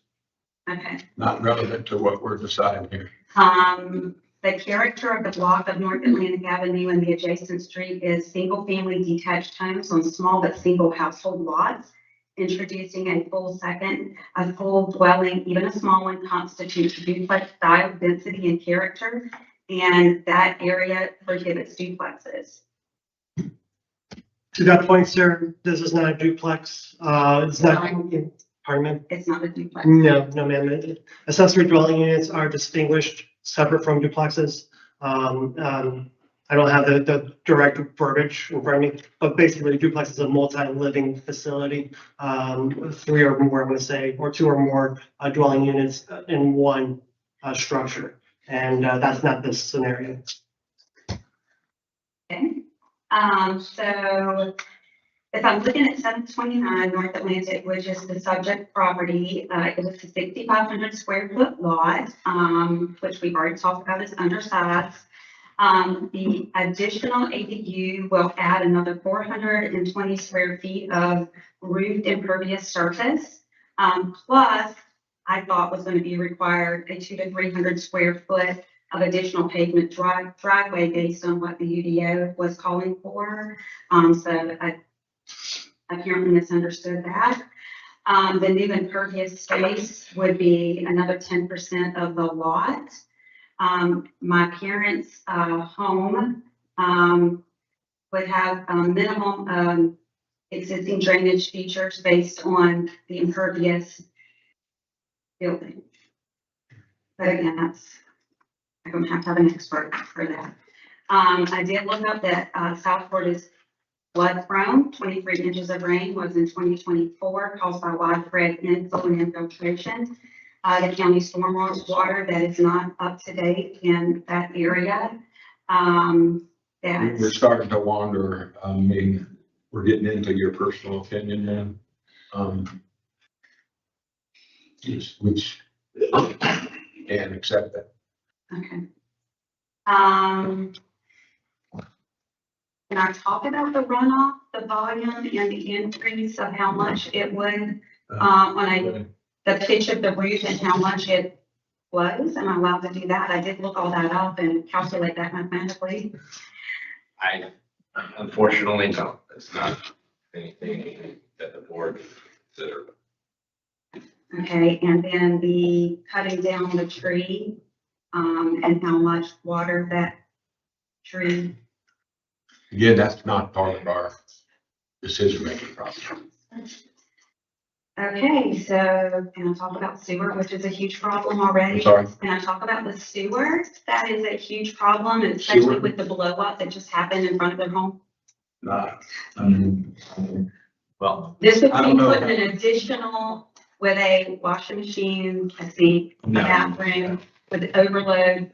Okay. not relevant to what we're deciding here. The character of the block of North Atlantic Avenue and the adjacent street is single-family detached homes on small but single household lots. Introducing a full dwelling, even a small one, constitutes duplex style, density, and character, and that area prohibits duplexes. To that point, sir, this is not a duplex. It's not, pardon me? It's not a duplex. No, ma'am. Accessory dwelling units are distinguished separate from duplexes. I don't have the direct verbiage in front of me, but basically a duplex is a multi-living facility, 3 or more, I'm going to say, or 2 or more dwelling units in one structure. And that's not this scenario. Okay. So if I'm looking at 729 North Atlantic, which is the subject property, it is a 6,500 square foot lot, which we've already talked about is undersized. The additional ADU will add another 420 square feet of roofed impervious surface. Plus, I thought was going to be required a 200 to 300 square foot of additional pavement driveway based on what the UDO was calling for. So I apparently misunderstood that. The new impervious space would be another 10% of the lot. My parents' home would have minimum existing drainage features based on the impervious building. But again, I don't have to have an expert for that. I did look up that Southport is flood prone. 23 inches of rain was in 2024 caused by widespread inflow and infiltration. The county stormwater water that is not up to date in that area. We're starting to wander. I mean, we're getting into your personal opinion now. Which can't accept that. Okay. Can I talk about the runoff, the volume, and the increase of how much it would, the pitch of the roof and how much it was? Am I allowed to do that? I did look all that up and calculate that mathematically. I unfortunately don't. It's not anything that the board considered. Okay, and then the cutting down the tree, and how much water that tree. Again, that's not part of our decision-making process. Okay, so can I talk about sewer, which is a huge problem already? I'm sorry? Can I talk about the sewer? That is a huge problem, especially Sewer? with the blow up that just happened in front of their home. Well, This would I be don't know. putting an additional with a washing machine, a sink, a No. bathroom, would overload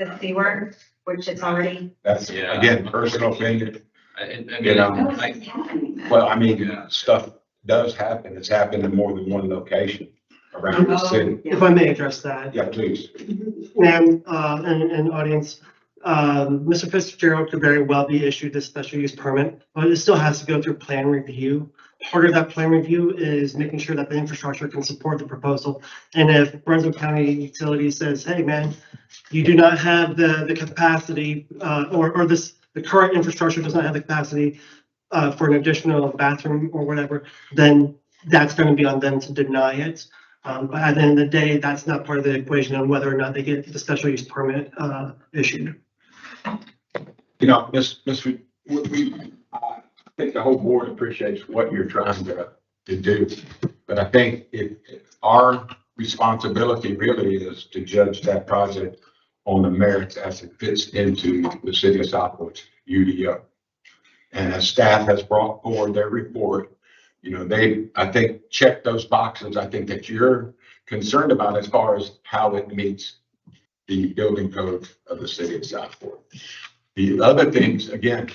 the sewer, which it's already. That's, Yeah. again, personal opinion. I You know, Oh, it's happening though. Well, I mean, stuff does happen. It's happened in more than one location around the city. If I may address that. Yeah, please. Ma'am, and audience, Mr. Fitzgerald could very well be issued a special use permit, but it still has to go through plan review. Part of that plan review is making sure that the infrastructure can support the proposal. And if Brunswick County Utilities says, hey, man, you do not have the capacity, or the current infrastructure does not have the capacity for an additional bathroom or whatever, then that's gonna be on them to deny it. But at the end of the day, that's not part of the equation on whether or not they get the special use permit, issued. You know, I think the whole board appreciates what you're trying to do. But I think our responsibility really is to judge that project on the merits as it fits into the city of Southport's UDO. And as staff has brought forward their report, you know, they, I think, check those boxes. I think that you're concerned about as far as how it meets the building code of the city of Southport. The other things, again,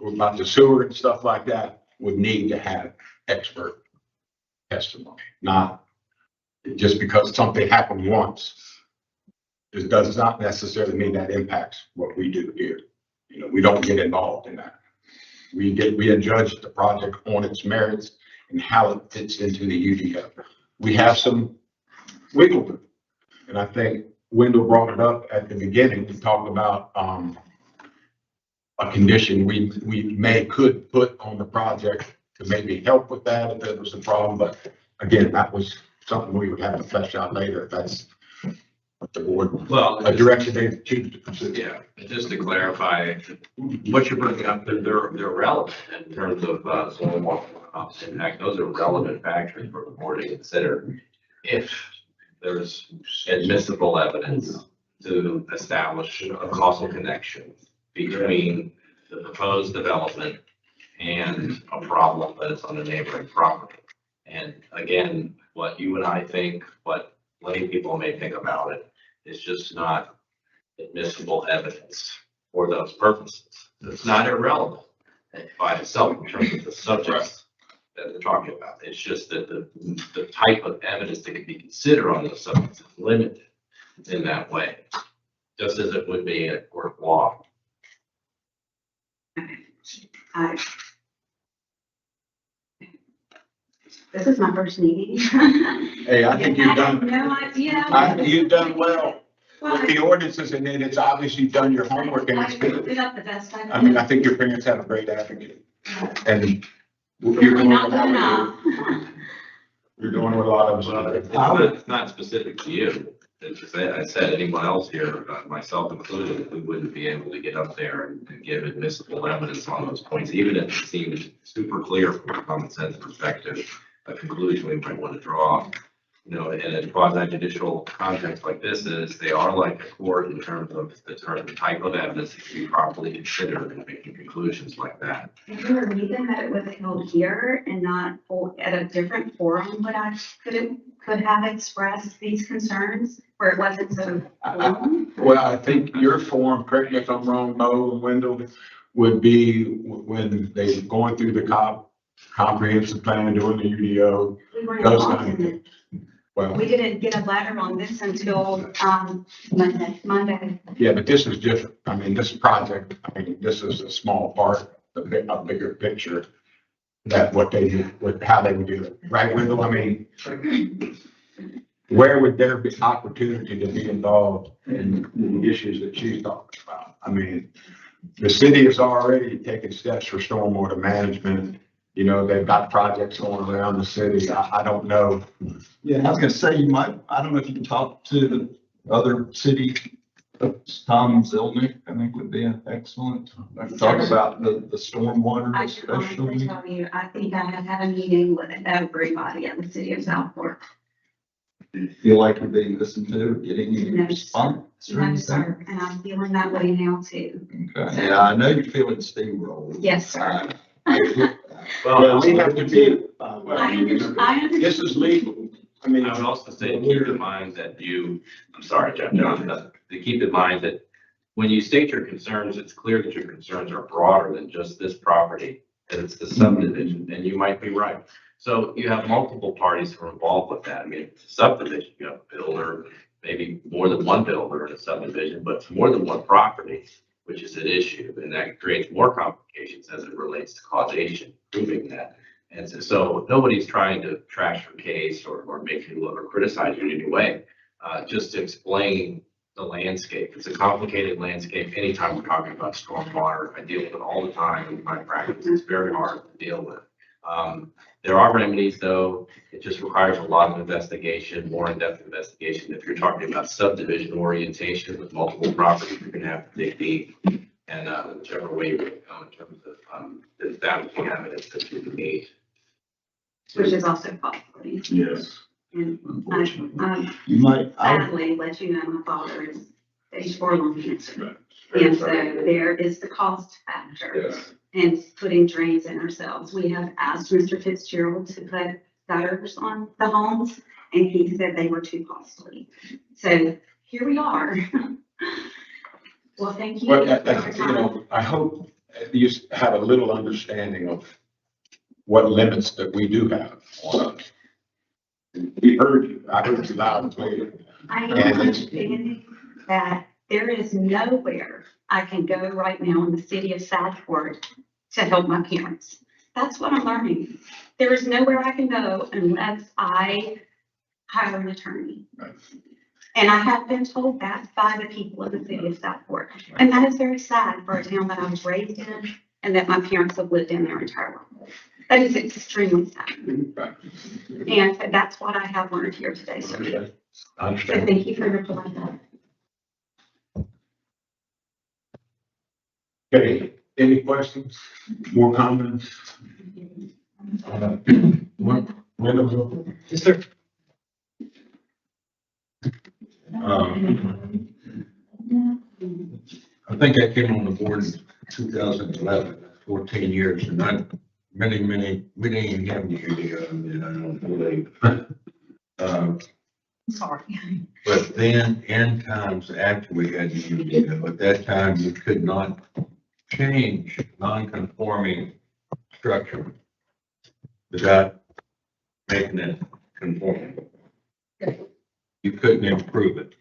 about the sewer and stuff like that, would need to have expert testimony, not just because something happened once. It does not necessarily mean that impacts what we do here. You know, we don't get involved in that. We adjudge the project on its merits and how it fits into the UDO. We have some wiggle room. And I think Wendell brought it up at the beginning to talk about a condition we could put on the project to maybe help with that if there was a problem. But again, that was something we would have to flesh out later if that's what the board, Well, a direction they choose to pursue. yeah, just to clarify, what you're bringing up, they're relevant in terms of stormwater impact. Those are relevant factors for the board to consider if there's admissible evidence to establish a causal connection between the proposed development and a problem that is on the neighboring property. And again, what you and I think, what many people may think about it, is just not admissible evidence for those purposes. It's not irrelevant by itself in terms of the subjects that we're talking about. It's just that the type of evidence that can be considered on those subjects is limited in that way, just as it would be a court of law. This is my first meeting. Hey, I think you've I have done, no idea. you've done well. Well, With the ordinances in it, it's obvious you've done your homework and it's I good. did up the best I I mean, could. I think your parents have a great advocate. And Really not good enough. you're doing what a lot of Well, us. it's not specific to you. It's just, I said anyone else here, myself included, we wouldn't be able to get up there and give admissible evidence on those points, even if it seemed super clear from a common sense perspective, a conclusion we might want to draw. You know, in a quasi judicial context like this is, they are like a court in terms of the type of evidence that can be properly considered in making conclusions like that. Is there a reason that it was held here and not at a different forum, but I could have expressed these concerns where it wasn't so long? Well, I think your form, correct me if I'm wrong, Mo and Wendell, would be when they're going through the comprehensive plan, doing the UDO. We weren't Those involved kind of in things. it. Well, We didn't get a letter on this until, Monday. yeah, but this is different. I mean, this project, I mean, this is a small part, a bigger picture. That what they do, how they would do it, right, Wendell? I mean, where would there be opportunity to be involved in the issues that she's talking about? I mean, the city has already taken steps for stormwater management. You know, they've got projects going around the city. I don't know. Yeah, I was gonna say, you might, I don't know if you can talk to the other city, Tom Zilnick, I think would be excellent. Talk about the stormwater I can honestly especially. tell you, I think I have had a meeting with everybody at the city of Southport. Do you feel like you're being listened to, or getting any No, response? or No, anything? sir, and I'm feeling that way now too. Okay, yeah, I know you're feeling steamrolled. Yes, sir. Well, we have to be, I understand. this is legal. I mean, I would also say, keep in mind that I'm sorry, Jeff, John, to keep in mind that when you state your concerns, it's clear that your concerns are broader than just this property, that it's the subdivision, and you might be right. So you have multiple parties who are involved with that. I mean, it's a subdivision, you have a builder, maybe more than one builder in a subdivision, but it's more than one property, which is an issue, and that creates more complications as it relates to causation, proving that. And so nobody's trying to trash your case or make you look or criticize you in any way. Just to explain the landscape. It's a complicated landscape. Anytime we're talking about stormwater, I deal with it all the time in my practice. It's very hard to deal with. There are remedies though. It just requires a lot of investigation, more in-depth investigation. If you're talking about subdivision orientation with multiple properties, you're gonna have to dig deep. And whichever way you go in terms of the establishing evidence that you need. which is also costly. Yes. And You might, sadly, let you know, my father is stage 4 lung cancer. And so there is the cost factor in putting drains in ourselves. We have asked Mr. Fitzgerald to put gutters on the homes, and he said they were too costly. So here we are. Well, thank you. Well, you know, I hope you have a little understanding of what limits that we do have on us. We heard you. I heard you loud and clear. I am understanding that there is nowhere I can go right now in the city of Southport to help my parents. That's what I'm learning. There is nowhere I can go unless I hire an attorney. Right. And I have been told that by the people of the city of Southport. And that is very sad for a town that I was raised in and that my parents have lived in their entire life. That is extremely sad. Right. And that's what I have learned here today, sir. I So understand. thank you for your time. Okay, any questions? More comments? Wendell? Yes, sir. I think I came on the board in 2011, 14 years, and I, we didn't even have the UDO, I don't believe. Sorry. But then, in times after we had the UDO, at that time, you could not change non-conforming structure without making it conforming. You couldn't improve it.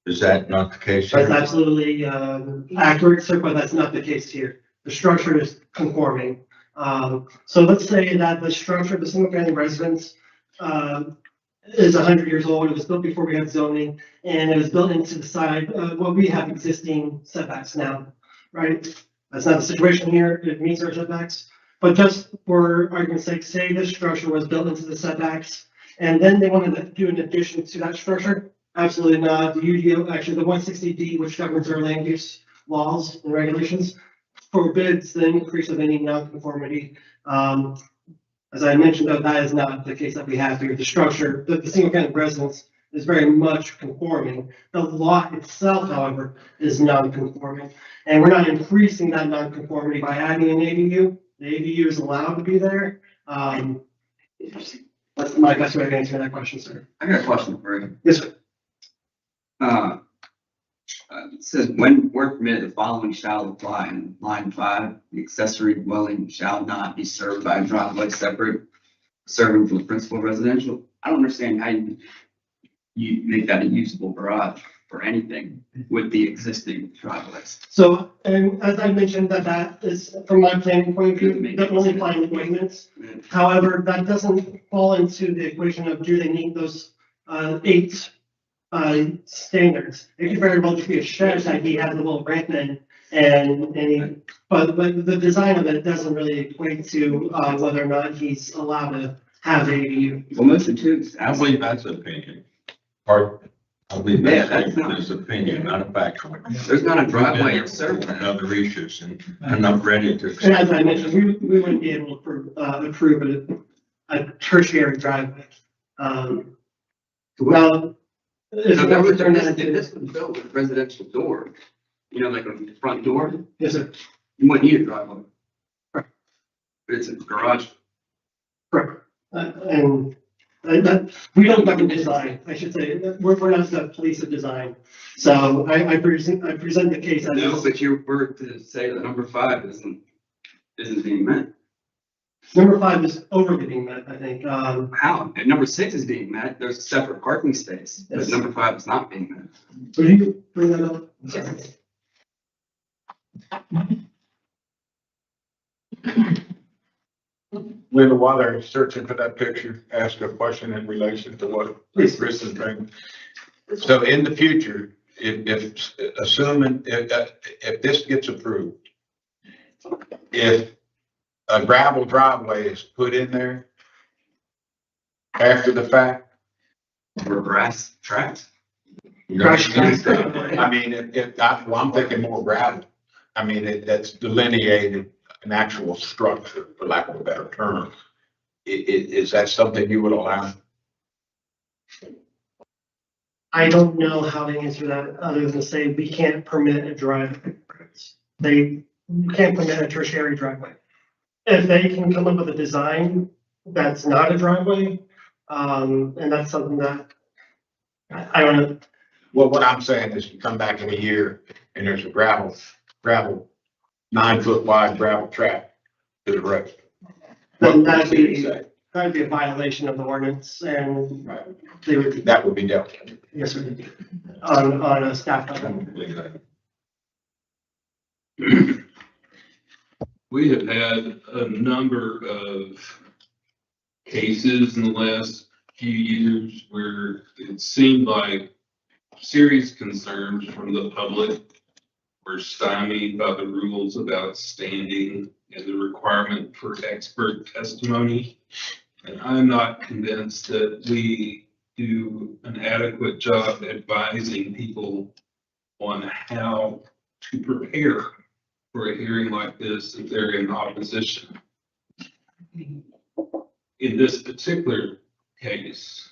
Is that not the case? That's absolutely accurate, sir, but that's not the case here. The structure is conforming. So let's say that the structure of the single family residence is 100 years old. It was built before we had zoning, and it was built into the side, well, we have existing setbacks now, right? That's not the situation here. It meets our setbacks. But just for argument's sake, say this structure was built into the setbacks, and then they wanted to do an addition to that structure. Absolutely not. The UDO, actually the 160D, which governs our land use laws and regulations, forbids the increase of any nonconformity. As I mentioned, though, that is not the case that we have here. The structure, the single family residence is very much conforming. The lot itself, however, is non-conforming. And we're not increasing that non-conformity by adding an ADU. The ADU is allowed to be there. That's my best way to answer that question, sir. I got a question for you. Yes, sir. It says when work permitted, the following shall apply in line 5, the accessory dwelling shall not be served by a driveway separate, serving from the principal residential. I don't understand how you make that a usable garage for anything with the existing driveways. So, and as I mentioned, that is, from my planning point of view, the only planning appointments. However, that doesn't fall into the equation of do they meet those 8 standards. It could very well just be a shed that he has a little ramp in, but the design of it doesn't really equate to whether or not he's allowed to have a. Well, most of the tubes. I believe that's opinion. Pardon? I believe that's his opinion, not a factual. There's not a driveway or service. Other issues, and I'm not ready to. And as I mentioned, we wouldn't be able to approve a tertiary driveway. Well, If this was built with a residential door, like a front door, yes, sir. you wouldn't need a driveway. But it's a garage. Correct. And we don't govern design, I should say. We're not the police of design. So I present the case. As No, but you were to say that number 5 isn't being met. Number 5 is overly being met, I think. How? And number 6 is being met. There's a separate parking space, but Yes. number 5 is not being met. Would you bring that up? Yes. Linda, while they're searching for that picture, ask a question in relation to what Please. Chris is bringing. So in the future, assuming, if this gets approved, if a gravel driveway is put in there after the fact, Or grass tracks. I mean, well, I'm thinking more gravel. I mean, that's delineated an actual structure, for lack of a better term. Is that something you would allow? I don't know how to answer that other than to say we can't permit a driveway. You can't permit a tertiary driveway. If they can come up with a design that's not a driveway, and that's something that I don't know. Well, what I'm saying is you come back in a year and there's a gravel 9-foot wide gravel track to the right. Then that'd be a violation of the ordinance and they would, That would be dealt with. yes, sir, on a staff level. We have had a number of cases in the last few years where it seemed like serious concerns from the public were stymied by the rules about standing and the requirement for expert testimony. And I'm not convinced that we do an adequate job advising people on how to prepare for a hearing like this if they're in opposition. In this particular case,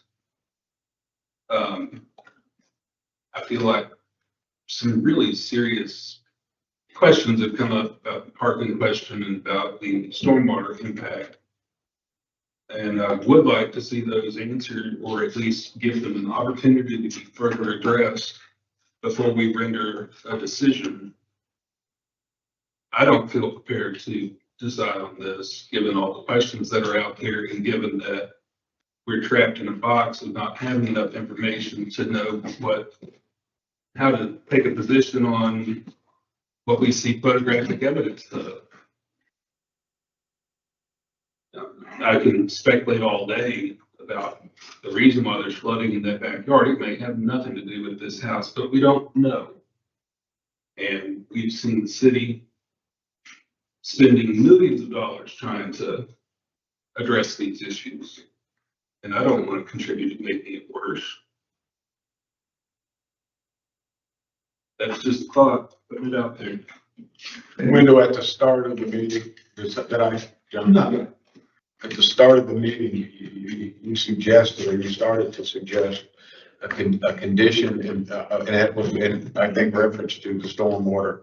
I feel like some really serious questions have come up about the parking question and about the stormwater impact. And I would like to see those answered, or at least give them an opportunity to be further addressed before we render a decision. I don't feel prepared to decide on this, given all the questions that are out there and given that we're trapped in a box of not having enough information to know how to take a position on what we see photographic evidence of. I can speculate all day about the reason why there's flooding in that backyard. It may have nothing to do with this house, but we don't know. And we've seen the city spending millions of dollars trying to address these issues. And I don't want to contribute to making it worse. That's just a thought, putting it out there. Window at the start of the meeting, John? At the start of the meeting, you suggested, or you started to suggest a condition, and that was in, I think, reference to the stormwater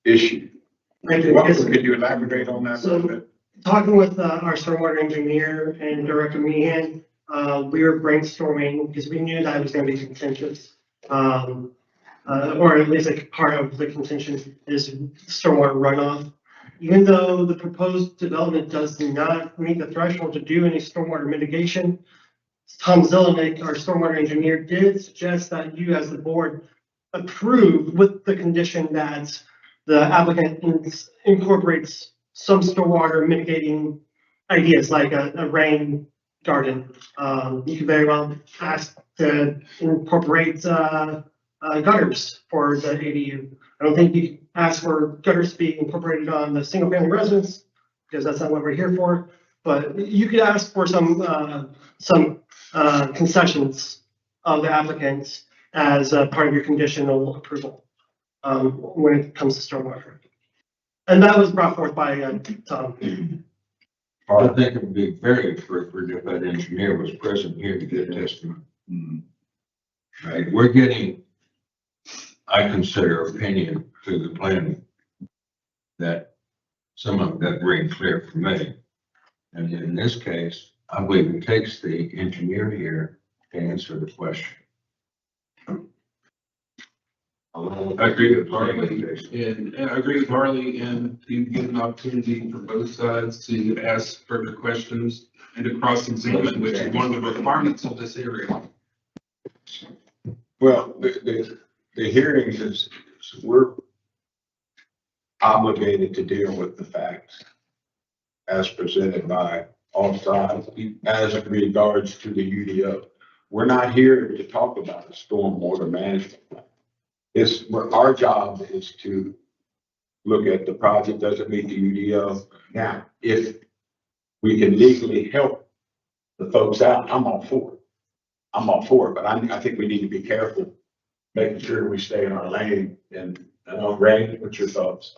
issue. Could you elaborate on that a little bit? Talking with our stormwater engineer and Director Meehan, we were brainstorming because we knew that it was going to be contentious. Or at least like part of the contention is stormwater runoff. Even though the proposed development does not meet the threshold to do any stormwater mitigation, Tom Zelenik, our stormwater engineer, did suggest that you as the board approve with the condition that the applicant incorporates some stormwater mitigating ideas like a rain garden. You could very well ask to incorporate gutters for the ADU. I don't think you can ask for gutters to be incorporated on the single family residence because that's not what we're here for. But you could ask for some concessions of the applicants as part of your conditional approval when it comes to stormwater. And that was brought forth by Tom. I think it would be very appropriate if that engineer was present here to give testimony. Right, we're getting, I consider, opinion through the planning that some of that ring clear for me. And in this case, I believe it takes the engineer here to answer the question. I agree with Harley, and I agree with Harley, and you get an opportunity for both sides to ask further questions and to cross-examine, which is one of the requirements of this area. Well, the hearings is, we're obligated to deal with the facts as presented by all sides, as it regards to the UDO. we're not here to talk about a stormwater management plan. Our job is to look at the project, does it meet the UDO? Now, if we can legally help the folks out, I'm all for it. I'm all for it, but I think we need to be careful, making sure we stay in our lane. And Ray, what's your thoughts?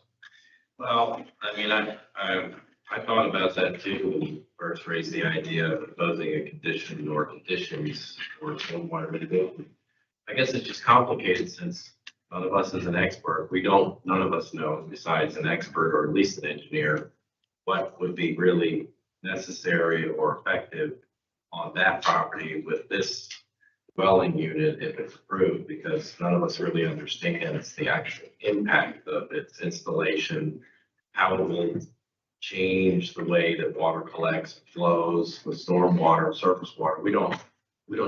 Well, I mean, I thought about that too, when you first raised the idea of imposing a condition or conditions or stormwater mitigation. I guess it's just complicated since none of us is an expert. None of us know, besides an expert or at least an engineer, what would be really necessary or effective on that property with this dwelling unit if it's approved, because none of us really understands the actual impact of its installation, how it will change the way that water collects, flows, with stormwater, surface water. We don't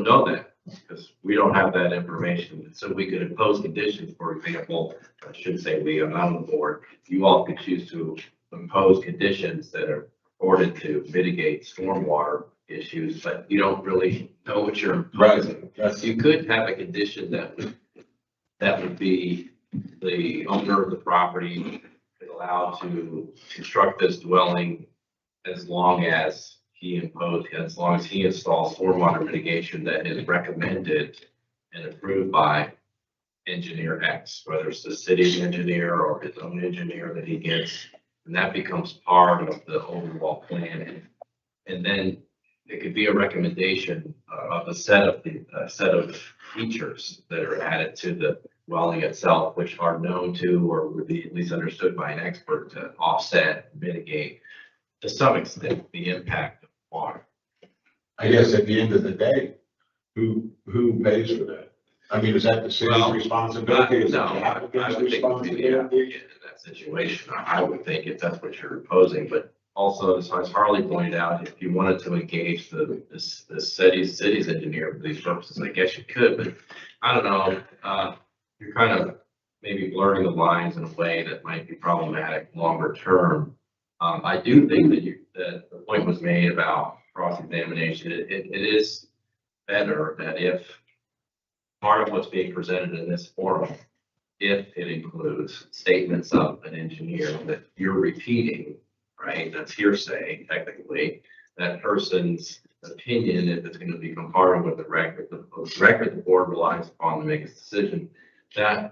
know that because we don't have that information. So we could impose conditions, for example, I should say we are not on the board. You all could choose to impose conditions that are ordered to mitigate stormwater issues, but you don't really know what you're imposing. Right. You could have a condition that would be the owner of the property is allowed to construct this dwelling as long as he installs stormwater mitigation that is recommended and approved by engineer X, whether it's the city engineer or his own engineer that he gets, and that becomes part of the overall plan. And then it could be a recommendation of a set of features that are added to the dwelling itself, which are known to or would be at least understood by an expert to offset, mitigate to some extent the impact of water. I guess at the end of the day, who pays for that? I mean, is that the city's responsibility? Is it the applicant's responsibility? In that situation, I would think if that's what you're proposing, but also, as Harley pointed out, if you wanted to engage the city's engineer for these purposes, I guess you could, but I don't know. You're kind of maybe blurring the lines in a way that might be problematic longer term. I do think that the point was made about cross-examination. It is better that if part of what's being presented in this forum, if it includes statements of an engineer that you're repeating, right? That's hearsay, technically. That person's opinion, if it's going to become part of what the record the board relies upon to make its decision, that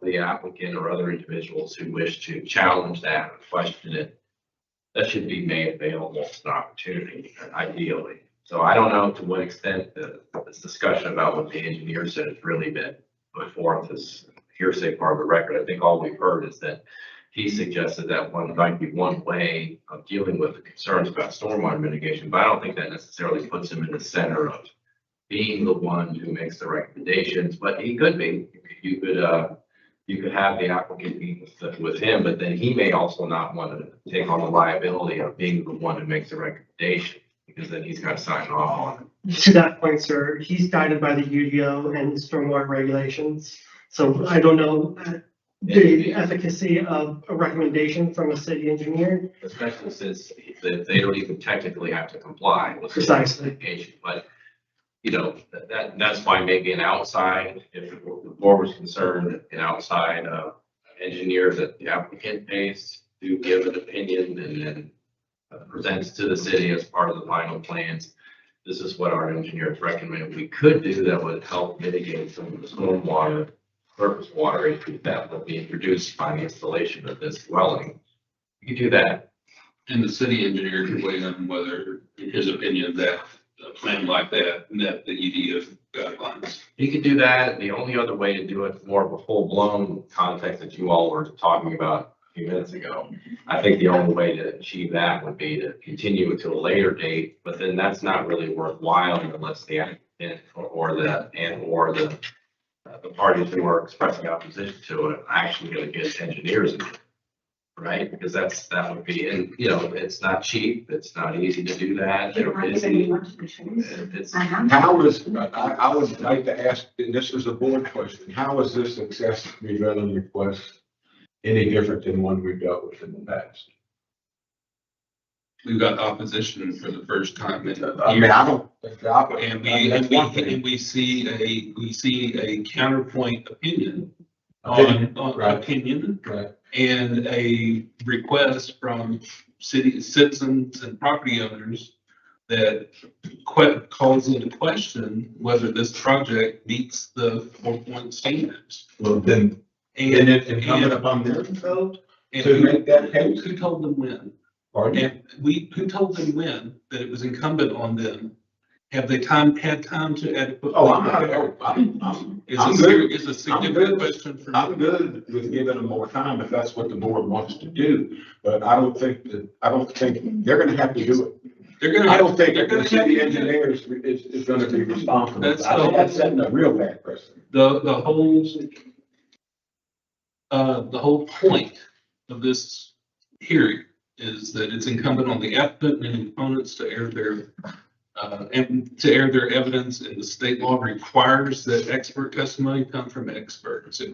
the applicant or other individuals who wish to challenge that or question it, that should be made available as an opportunity, ideally. So I don't know to what extent this discussion about what the engineer said has really been put forth as hearsay part of the record. I think all we've heard is that he suggested that one might be one way of dealing with the concerns about stormwater mitigation, but I don't think that necessarily puts him in the center of being the one who makes the recommendations, but he could be. You could have the applicant meet with him, but then he may also not want to take on the liability of being the one who makes the recommendation, because then he's got to sign off on it. To that point, sir, he's guided by the UDO and stormwater regulations. So I don't know the efficacy of a recommendation from a city engineer. Especially since they don't even technically have to comply with the Precisely. application, but you know, that's why maybe an outside, if the board was concerned, an outside engineer that the applicant pays to give an opinion and then presents to the city as part of the final plans. This is what our engineers recommend we could do that would help mitigate some of the stormwater, surface water issues that will be introduced by the installation of this dwelling. You could do that. And the city engineer could weigh in whether, in his opinion, that a plan like that met the UDO guidelines. You could do that. The only other way to do it, more of a full-blown context that you all were talking about a few minutes ago. I think the only way to achieve that would be to continue it to a later date, but then that's not really worthwhile unless the applicant or the parties who are expressing opposition to it are actually going to get engineers in, right? Because that would be, and you know, it's not cheap. It's not easy to do that. They're busy. How is, I would like to ask, and this is a board question, how is this accessory redevelopment request any different than one we've dealt with in the past? we've got opposition for the first time in I mean, I don't think the operator. and we see a counterpoint opinion on Right. opinion Right. and a request from city citizens and property owners that calls into question whether this project meets the 4-point standards. Well, then, isn't it incumbent upon them to make that case? Who told them when? Pardon? And who told them when that it was incumbent on them? Have they had time to adequately? Oh, I'm Is good. a I'm significant good. question for I'm me. good with giving them more time if that's what the board wants to do, but I don't think they're gonna have to do it. They're gonna. I don't think they're that the gonna city have to- engineer is gonna be responsible. That's I think the- that's setting a real bad precedent. The whole point of this hearing is that it's incumbent on the applicant and opponents to air their evidence, and the state law requires that expert testimony come from experts. If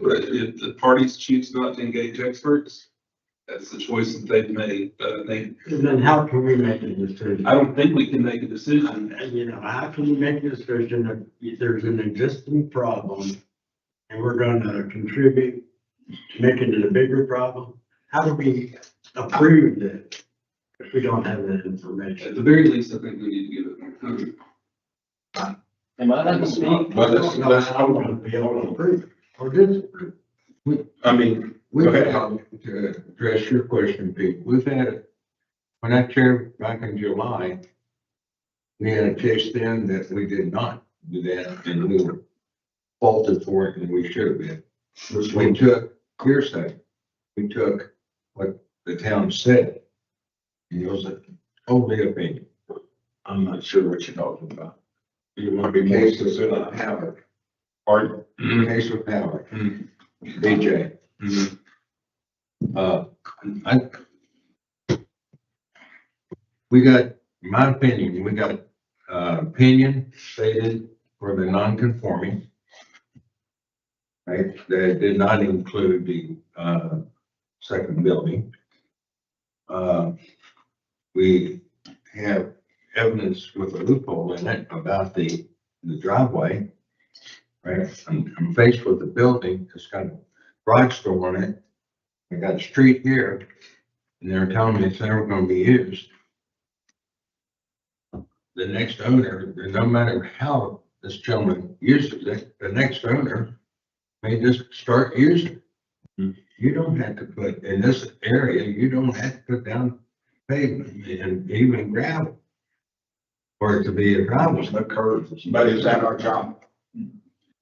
the parties choose not to engage experts, that's the choice that they've made, but And then how can we make a decision? I don't think we can make a decision. And, you know, how can we make a decision if there's an existing problem and we're gonna contribute to making it a bigger problem? How do we approve it if we don't have that At information? the very least, I think we need to give it more time. Am I not speak? Well, let's I'm gonna be able to approve it or disapprove. I mean, We've go ahead. had, to address your question, Pete, we've had, when I chaired back in July, we had a case then that we did not do that and we were faulted for it and we should have been. We took hearsay, we took what the town said. And it was a only opinion. I'm not sure what you're talking about. You want to be more specific? Howard, Pardon? case with Howard, Mhm. BJ. Mhm. We got, in my opinion, we got, opinion stated for the non-conforming. Right, that did not include the, second building. We have evidence with a loophole in it about the driveway. Right, I'm faced with the building, it's got a garage door on it. I got a street here, and they're telling me it's never gonna be used. The next owner, no matter how this gentleman uses it, the next owner may just start using it. You don't have to put, in this area, you don't have to put down pavement and even gravel for it to be a driveway. No curves. But is that our job?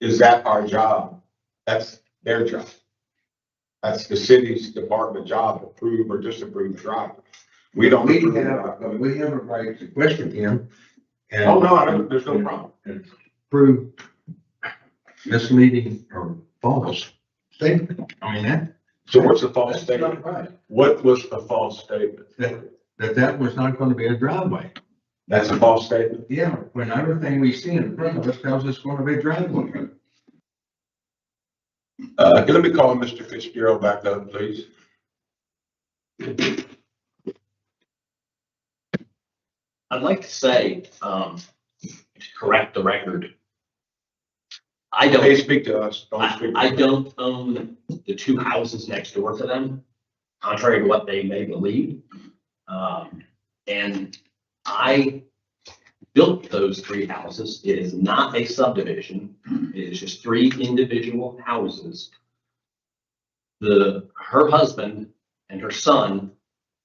Is that our job? That's their job. That's the city's department job to approve or disapprove drivers. We don't. We have a right to question him. And Oh, no, I don't, there's no problem. and prove misleading or false statement. I mean, So what's the false that's statement? not right. What was the false statement? That was not going to be a driveway. That's a false statement? Yeah, when everything we see in front of us tells us it's going to be a driveway. Let me call Mr. Fitzgerald back up, please. I'd like to say, to correct the record. I They don't, speak to us. Don't speak. to I us. don't own the two houses next door to them, contrary to what they may believe. And I built those three houses. It is not a subdivision. It is just three individual houses. Her husband and her son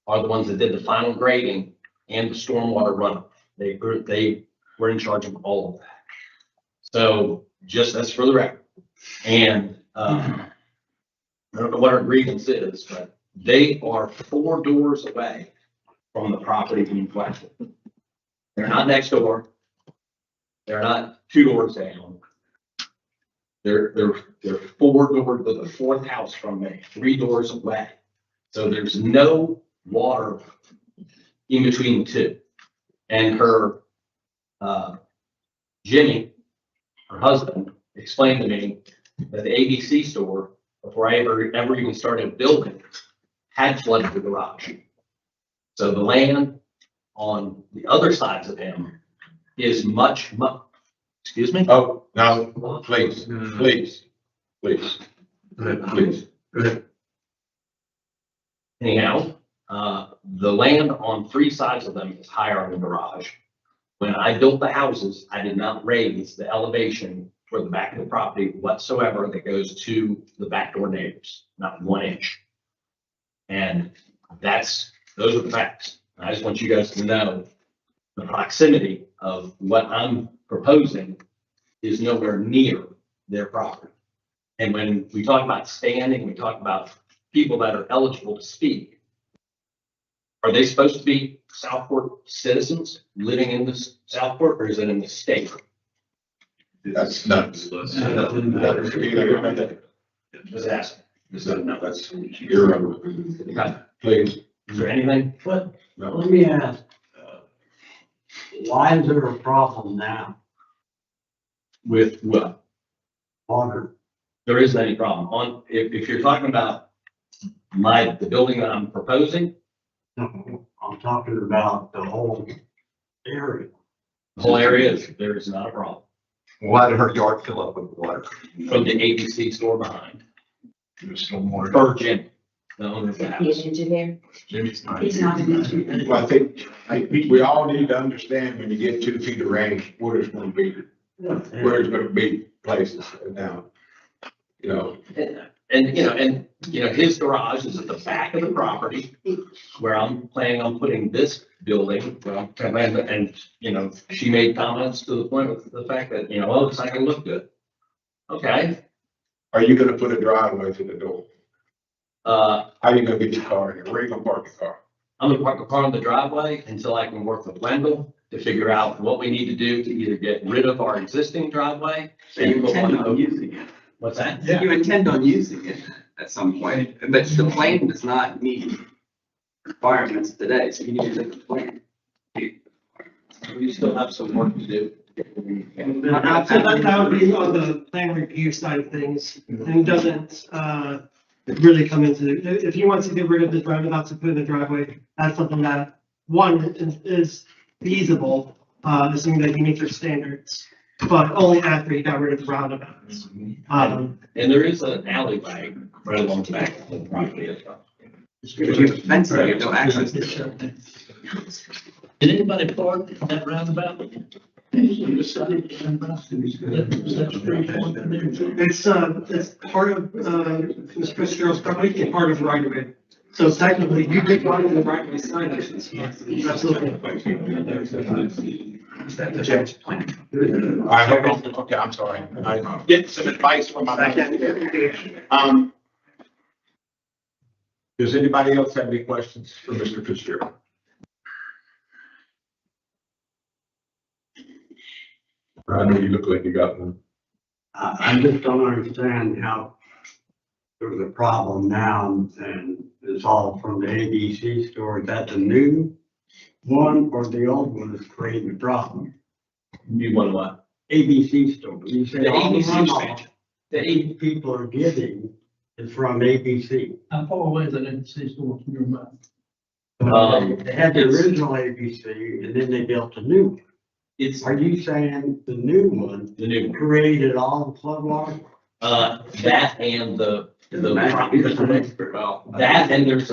are the ones that did the final grading and the stormwater runoff. They were in charge of all of that. So just that's for the record. And I don't know what our grievance is, but they are 4 doors away from the property being questioned. They're not next door. They're not 2 doors down. They're 4 doors, the 4th house from me, 3 doors away. So there's no water in between the two. And her, Jimmy, her husband, explained to me that the ABC store, before I ever even started building, had flooded the garage. So the land on the other sides of him is excuse me? Oh, no, please, please, please, please. Anyhow, the land on 3 sides of them is higher on the garage. When I built the houses, I did not raise the elevation for the back of the property whatsoever that goes to the back door neighbors, not 1 inch. And those are the facts. I just want you guys to know the proximity of what I'm proposing is nowhere near their property. And when we talk about standing, we talk about people that are eligible to speak. Are they supposed to be Southport citizens living in this Southport, or is it in the state? That's nuts. Just asking. That's irrelevant. Okay. Please. Is there anything? But let me ask, why is there a problem now? With what? Water. There isn't any problem. If you're talking about the building that I'm proposing, I'm talking about the whole area. the whole area, there is not a problem. Why did her yard fill up with water? From the ABC store behind, There's still more. or Jim, the owner of the He house. an engineer? Jimmy's not. He's not an engineer. Well, I think we all need to understand when you get 2 feet of rain, where there's gonna be places now. You know, And his garage is at the back of the property where I'm planning on putting this building. And, she made comments to the point of the fact that, oh, it's not gonna look good. Okay, are you gonna put a driveway to the door? uh, How you gonna get your car here? Where are you gonna park your car? I'm gonna park the car in the driveway until I can work with Wendell to figure out what we need to do to either get rid of our existing driveway. So you intend on using it. What's that? You intend on using it at some point, but the plan does not meet requirements today, so you need to make a plan. We still have some work to do. So that would be on the plan review side of things, and doesn't, really come into, if you want to get rid of the roundabout to put in the driveway, that's something that, one, is feasible, assuming that you meet your standards, but only after you got rid of the roundabouts. And there is an alleyway right along the back of the property as well. But you fence it, you have no access to it. Did anybody park that roundabout? It's part of, Ms. Fitzgerald's property and part of right of way. So technically, you could run in the right of way side. Absolutely. I hope, okay, I'm sorry. I get some advice from my. Does anybody else have any questions for Mr. Fitzgerald? I know you look like you got one. I just don't understand how there's a problem now and it's all from the ABC store. Is that the new one or the old one that's creating the problem? You want what? ABC store. You say The all the ABC runoff expansion. that people are getting is from ABC. How far away is that ABC store from your mouth? They had the it's- original ABC and then they built a new one. It's Are you saying the new one the new one. created all the floodwater? That and the well, that and there's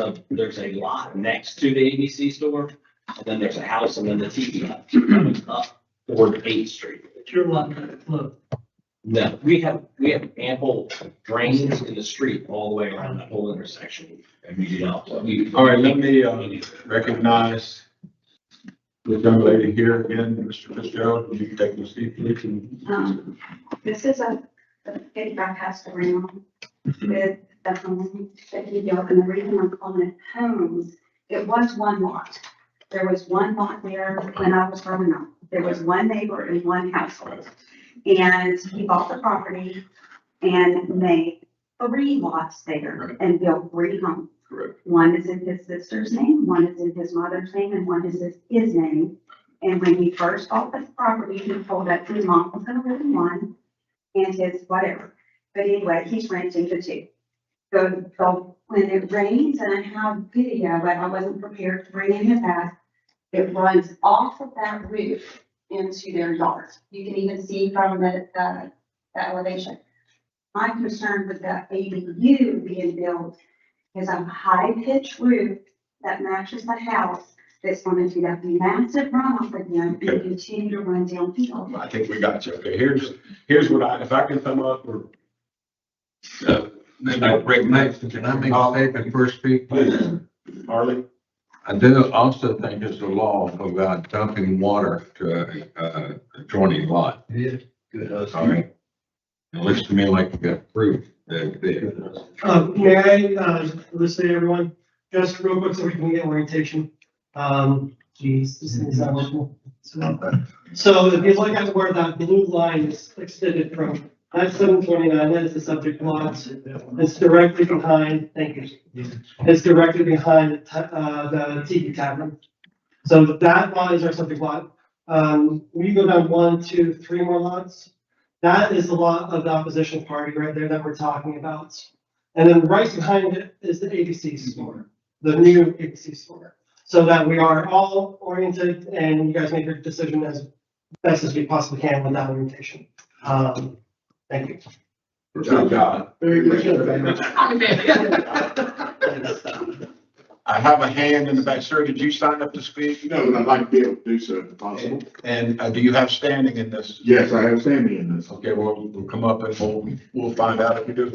a lot next to the ABC store. And then there's a house and then the TV hut coming up toward 8th Street. It's your lot that flood. No, we have ample drains in the street all the way around that whole intersection. And we do not. All right, let me recognize the young lady here again, Mr. Fitzgerald. Will you take your seat, please? This is a piggyback house around with the home that he built, and the reason I'm calling it homes, it was one lot. There was one lot there when I was growing up. There was one neighbor and one household. And he bought the property and made 3 lots there and built 3 homes. Correct. One is in his sister's name, one is in his mother's name, and one is his name. And when he first bought this property, he told us his mom was gonna live in one and his whatever. But anyway, he's renting the 2. So when it rains, and I have video, but I wasn't prepared to bring any of that, It runs off of that roof into their yard. You can even see from the elevation. My concern with that ADU being built is a high-pitched roof that matches the house that's going to do that massive runoff again and continue to run downhill. I think we got you. Okay, here's what if I can come up or. Maybe Can break next. I make a statement first, speak? Harley? I do also think there's a law about dumping water to a adjoining lot. Yeah, good. All right. It looks to me like you got proof that May I, listen to everyone, just real quick so we can get orientation. Geez, this thing's not working. So if you look at where that blue line is extended from, that's 729, that is the subject lot. It's directly behind, thank you. It's directly behind the Tiki Tavern. So that lot is our subject lot. We go down 1, 2, 3 more lots. That is the lot of the opposition party right there that we're talking about. And then right behind it is the ABC store, the new ABC store. So that we are all oriented and you guys make your decision as best as we possibly can with that orientation. Thank you. Good job. Very good. I have a hand in the back. Sir, did you sign up to speak? No, but I'd like to be able to do so if possible. And do you have standing in this? Yes, I have standing in this. Okay, well, we'll come up and we'll find out if you do.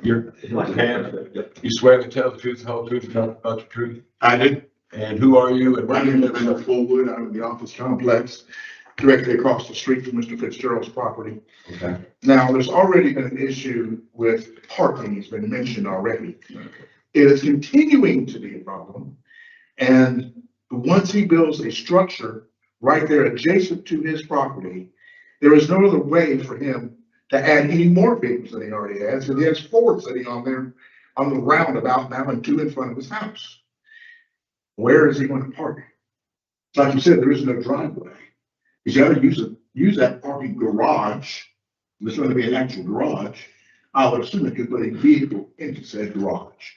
Your hand, you swear to tell the truth, the whole truth, and nothing but the truth? I do. And who are you and My where do you name is live? Fullwood. I'm in the office complex directly across the street from Mr. Fitzgerald's property. Okay. Now, there's already been an issue with parking. It's been mentioned already. It is continuing to be a problem. And once he builds a structure right there adjacent to his property, there is no other way for him to add any more vehicles than he already has. And he has 4 sitting on there on the roundabout now and 2 in front of his house. Where is he going to park? Like you said, there is no driveway. He's got to use that parking garage. There's going to be an actual garage. I would assume it could put a vehicle into said garage.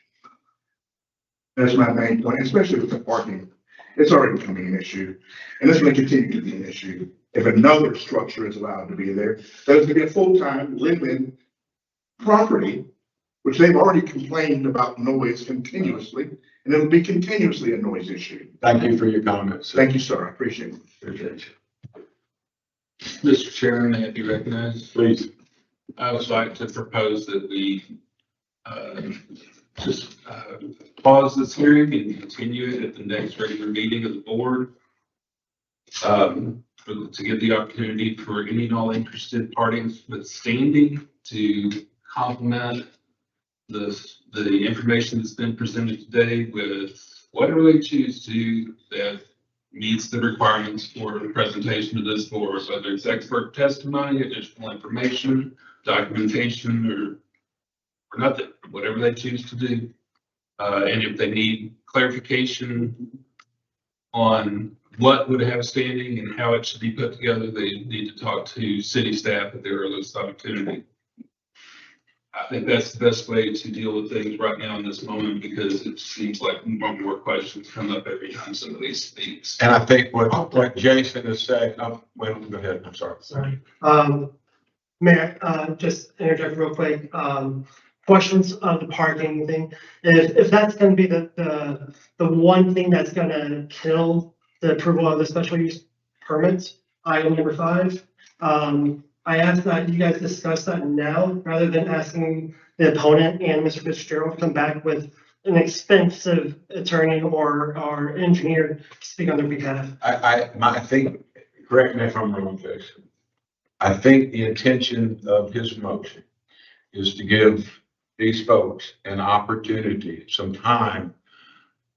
That's my main point, especially with the parking. It's already becoming an issue, and it's going to continue to be an issue. If another structure is allowed to be there, there's going to be a full-time live-in property, which they've already complained about noise continuously, and it'll be continuously a noise issue. Thank you for your comments. Thank you, sir. I appreciate it. Appreciate you. Mr. Chairman, may I be recognized? Please. I would like to propose that we just pause this hearing and continue it at the next regular meeting of the board. To give the opportunity for any and all interested parties with standing to complement the information that's been presented today with whatever they choose to that meets the requirements for the presentation of this board, whether it's expert testimony, additional information, documentation, or nothing, whatever they choose to do. And if they need clarification on what would have standing and how it should be put together, they need to talk to city staff at their earliest opportunity. I think that's the best way to deal with things right now in this moment, because it seems like more and more questions come up every time somebody speaks. And I think what Jason is saying, well, go ahead, I'm sorry. Sorry. May I just interject real quick? Questions on the parking thing. If that's gonna be the one thing that's gonna kill the approval of the special use permit, item number 5, I asked that you guys discuss that now rather than asking the opponent and Mr. Fitzgerald to come back with an expensive attorney or engineer to speak on their behalf. I think, correct me if I'm wrong, Jason. I think the intention of his motion is to give these folks an opportunity, some time,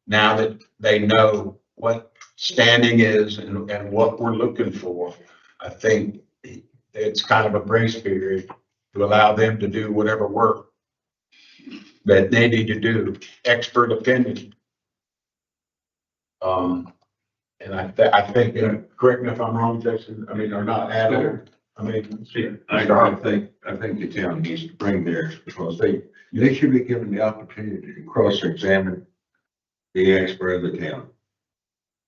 now that they know what standing is and what we're looking for. I think it's kind of a grace period to allow them to do whatever work that they need to do, expert opinion. And I think, correct me if I'm wrong, Jason, I mean, or not, Adam, I mean, I think the town needs to bring theirs because they should be given the opportunity to cross-examine the expert of the town.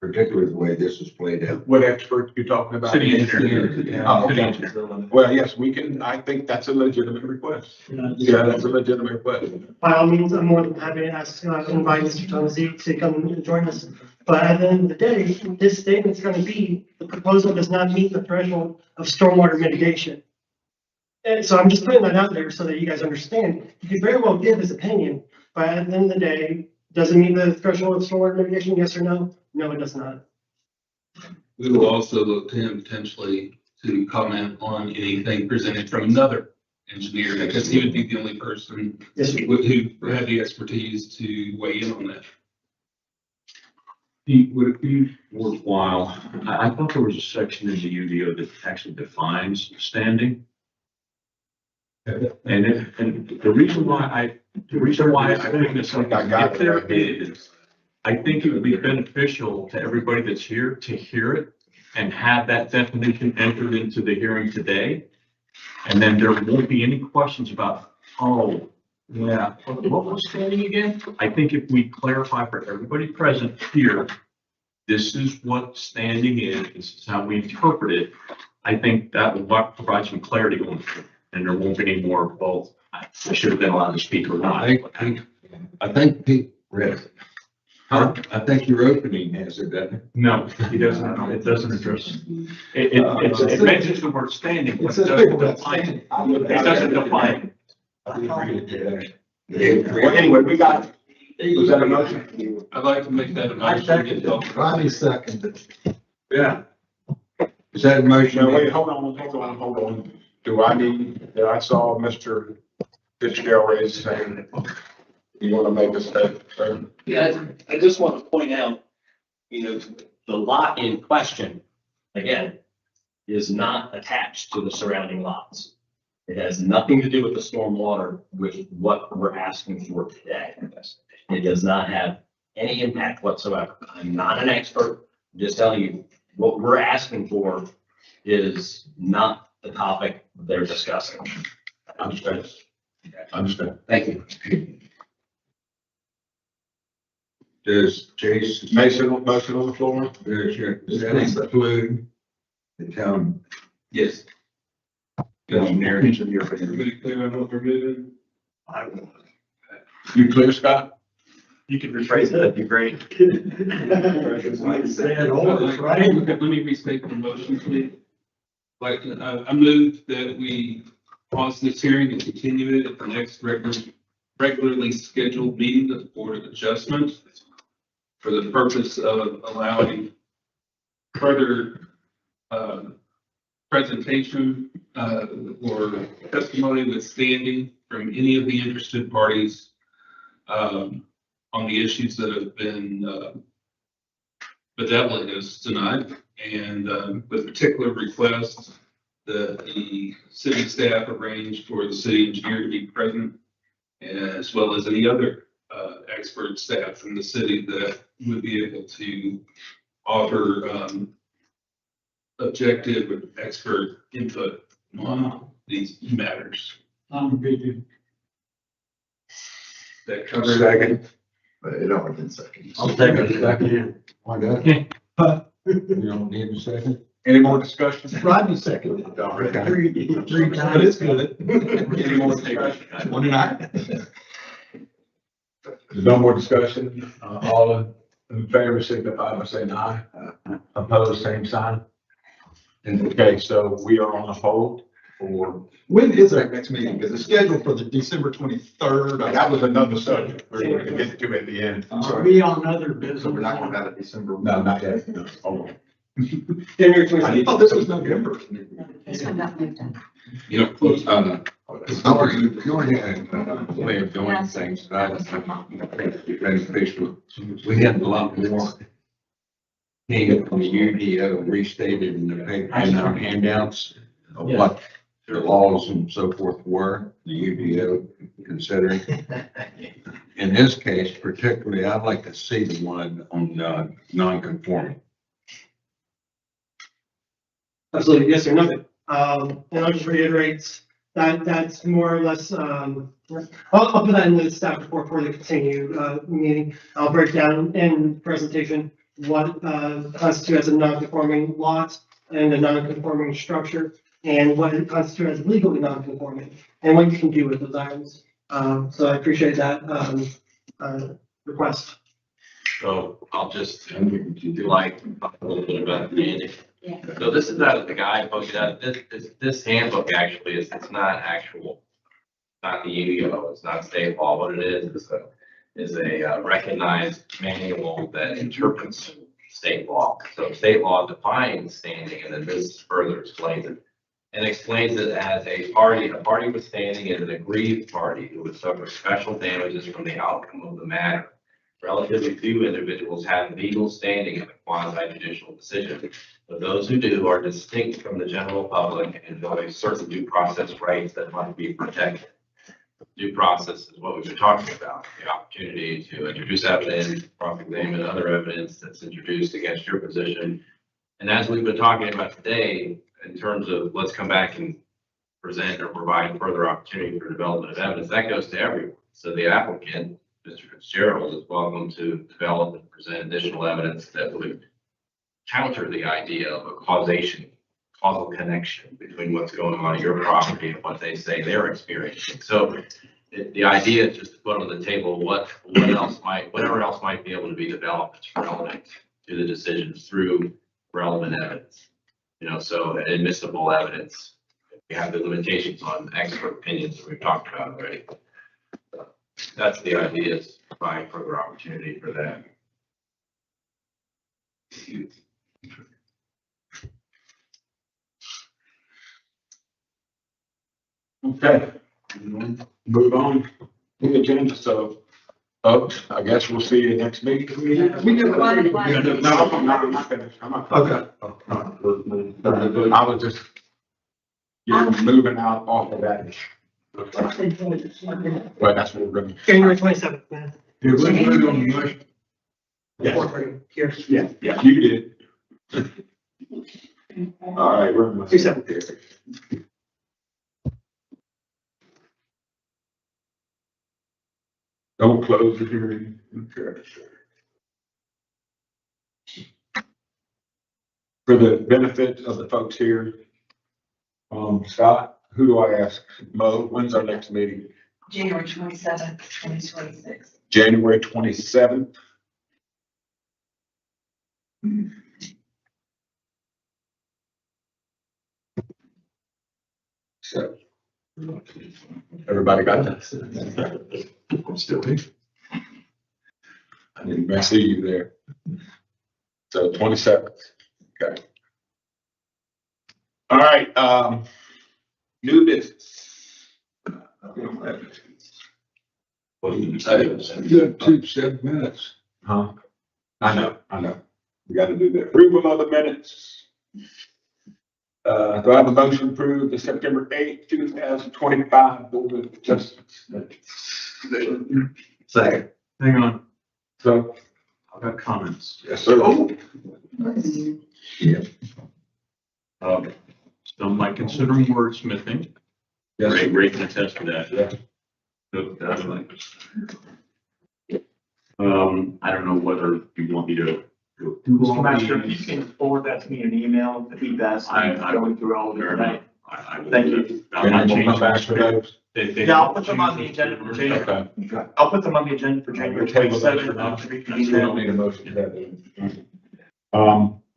Particularly the way this is played out. what expert you talking about? City engineer. Oh, City okay. engineer. Well, yes, we can, I think that's a legitimate request. Yeah, that's a legitimate request. By all means, I'm more than happy to ask, invite Mr. Tonzi to come and join us. But at the end of the day, this statement's gonna be, the proposal does not meet the threshold of stormwater mitigation. And so I'm just putting that out there so that you guys understand. You could very well give his opinion, but at the end of the day, does it meet the threshold of stormwater mitigation, yes or no? No, it does not. We will also look to him potentially to comment on anything presented from another engineer, because he would be the only person Yes, sir. who had the expertise to weigh in on that. Would it be worthwhile? I thought there was a section in the UDO that actually defines standing. And the reason why I bring this up, if there is, I think it would be beneficial to everybody that's here to hear it and have that definition entered into the hearing today. And then there won't be any questions about, oh, yeah, what was standing again? I think if we clarify for everybody present here, this is what standing is, this is how we interpret it. I think that will provide some clarity going forward. And there won't be any more, well, I should have been allowed to speak or not. I think Pete read it. I think your opening has it, doesn't it? No, he doesn't, it doesn't address, it mentions the word standing, but it doesn't define it. It doesn't define it. Well, anyway, we got, was that a motion? I'd like to make that a motion. Ronnie seconded. Yeah. Is that a motion? No, wait, hold on. I saw Mr. Fitzgerald raise his hand. You want to make a statement, sir? Yeah, I just want to point out, the lot in question, again, is not attached to the surrounding lots. It has nothing to do with the stormwater with what we're asking for today. It does not have any impact whatsoever. I'm not an expert. I'm just telling you, what we're asking for is not the topic they're discussing. Understand. Thank you. Does Jason, Motion on the floor? does that include the town Yes. engineer? Everybody clear on what we're moving? You clear, Scott? You could rephrase it, that'd be great. Let me restate the motion, please. Like, I move that we pause this hearing and continue it at the next regularly scheduled meeting of the Board of Adjustment for the purpose of allowing further presentation or testimony withstanding from any of the interested parties on the issues that have been bedeviling us tonight, and with particular requests that the city staff arrange for the city engineer to be present, as well as any other expert staff from the city that would be able to offer objective and expert input on these matters. That covers. Second. But it already been seconded. I'll take a second. Why not? You don't need a second? Any more discussion? Rodney seconded it already. Three times. But it's good. Any more discussion? 29. There's no more discussion. All in favor, signify by saying aye. Opposed, same sign. And okay, so we are on a hold for. When is our next meeting? Because it's scheduled for the December 23rd. That was another subject we're going to get to at the end. We on other business. So we're not going to have a December. No, not yet. No. Hold on. January I thought this was November. You know, close on You're in a way of doing things that I think is beneficial. We had a lot more came from the UDO restated in the paper and our handouts of what their laws and so forth were, the UDO considering. In this case particularly, I'd like to see the one on non-conforming. Absolutely, yes, sir, no, And I'll just reiterate that that's more or less, I'll put that in the staff report for the continued, meeting. I'll break down in presentation what, constitutes as a non-conforming lot and a non-conforming structure, and what constitutes as legally non-conforming, and what you can do with those items. So I appreciate that, request. So I'll just do like a little bit about the So this is out of the guidebook, this handbook actually it's not actual, not the UDO, it's not state law. What it is a recognized manual that interprets state law. So state law defines standing, and then this further explains it. And explains it as a party with standing is an aggrieved party who would suffer special damages from the outcome of the matter. Relatively few individuals have legal standing in a quasi-judicial decision, but those who do are distinct from the general public and enjoy certain due process rights that must be protected. Due process is what we've been talking about, the opportunity to introduce evidence, cross-examine other evidence that's introduced against your position. And as we've been talking about today, in terms of let's come back and present or provide further opportunity for development of evidence, that goes to everyone. So the applicant, Mr. Fitzgerald, is welcome to develop and present additional evidence that would counter the idea of a causal connection between what's going on at your property and what they say they're experiencing. So the idea is just to put on the table whatever else might be able to be developed relevant to the decisions through relevant evidence. So admissible evidence. We have the limitations on expert opinions that we've talked about already. That's the idea, is to provide further opportunity for that. Okay, move on to the agenda. So, folks, I guess we'll see you next meeting. No, I'm not finished. I'm not. Okay. I was just, moving out off of that. But that's what we're gonna. January 27th, man. Yeah, we're good on the motion. Here. Yeah, you did. All right, we're. 27th. Don't close the hearing. Okay. For the benefit of the folks here, Scott, who do I ask? Mo, when's our next meeting? January 27th, 2026. January 27th. So, everybody got that? I'm still here. I didn't see you there. So 27th. Okay. All right. New business. Good, 7 minutes. Huh? I know. We got to do that. Approval of the minutes. Do I have a motion to approve the September 8th, 2025 Board of Adjustments? Second. Hang on, So, I've got comments. yes, sir. Some might consider wordsmithing. Yes, sir. Ray can attest to that. Yeah. I don't know whether you want me to. Mr. Master, if you can forward that to me in an email, the feedback, I- going through all of it tonight. I will Thank do you. it. I'm not And we'll changing come back to those. Yeah, I'll put them on the agenda for January. Okay. I'll put them on the agenda for January We'll table those for 27th. now. I'll treat the We don't email. need a motion to that.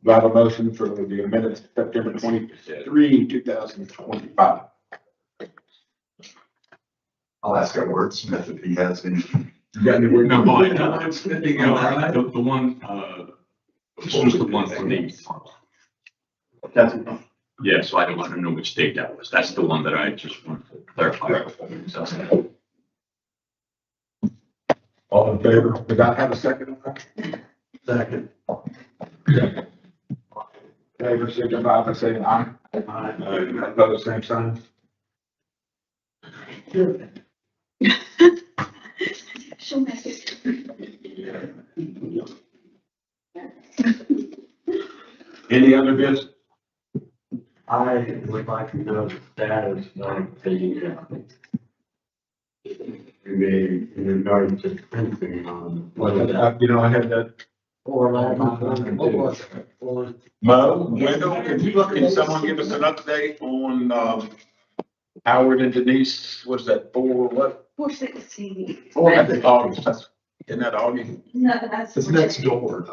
Do I have a motion for the minutes of September 23, 2025? I'll ask our wordsmith if he has any. You got any word? No, fine. The one, this was the one for the, That's yeah, so I don't know which date that was. That's the one that I just wanted to clarify. So, All in favor? Did I have a second? Second. Favor, signify by saying aye. Aye. Opposed, same sign. She'll make it. Any other business? I would like to know the status of the, in regard to fencing on. I had that. Or what was it? Or- Mo, Wendell, can someone give us an update on, Howard and Denise, was that what? 416. Oh, I think August, isn't that August? No, that's. It's next door.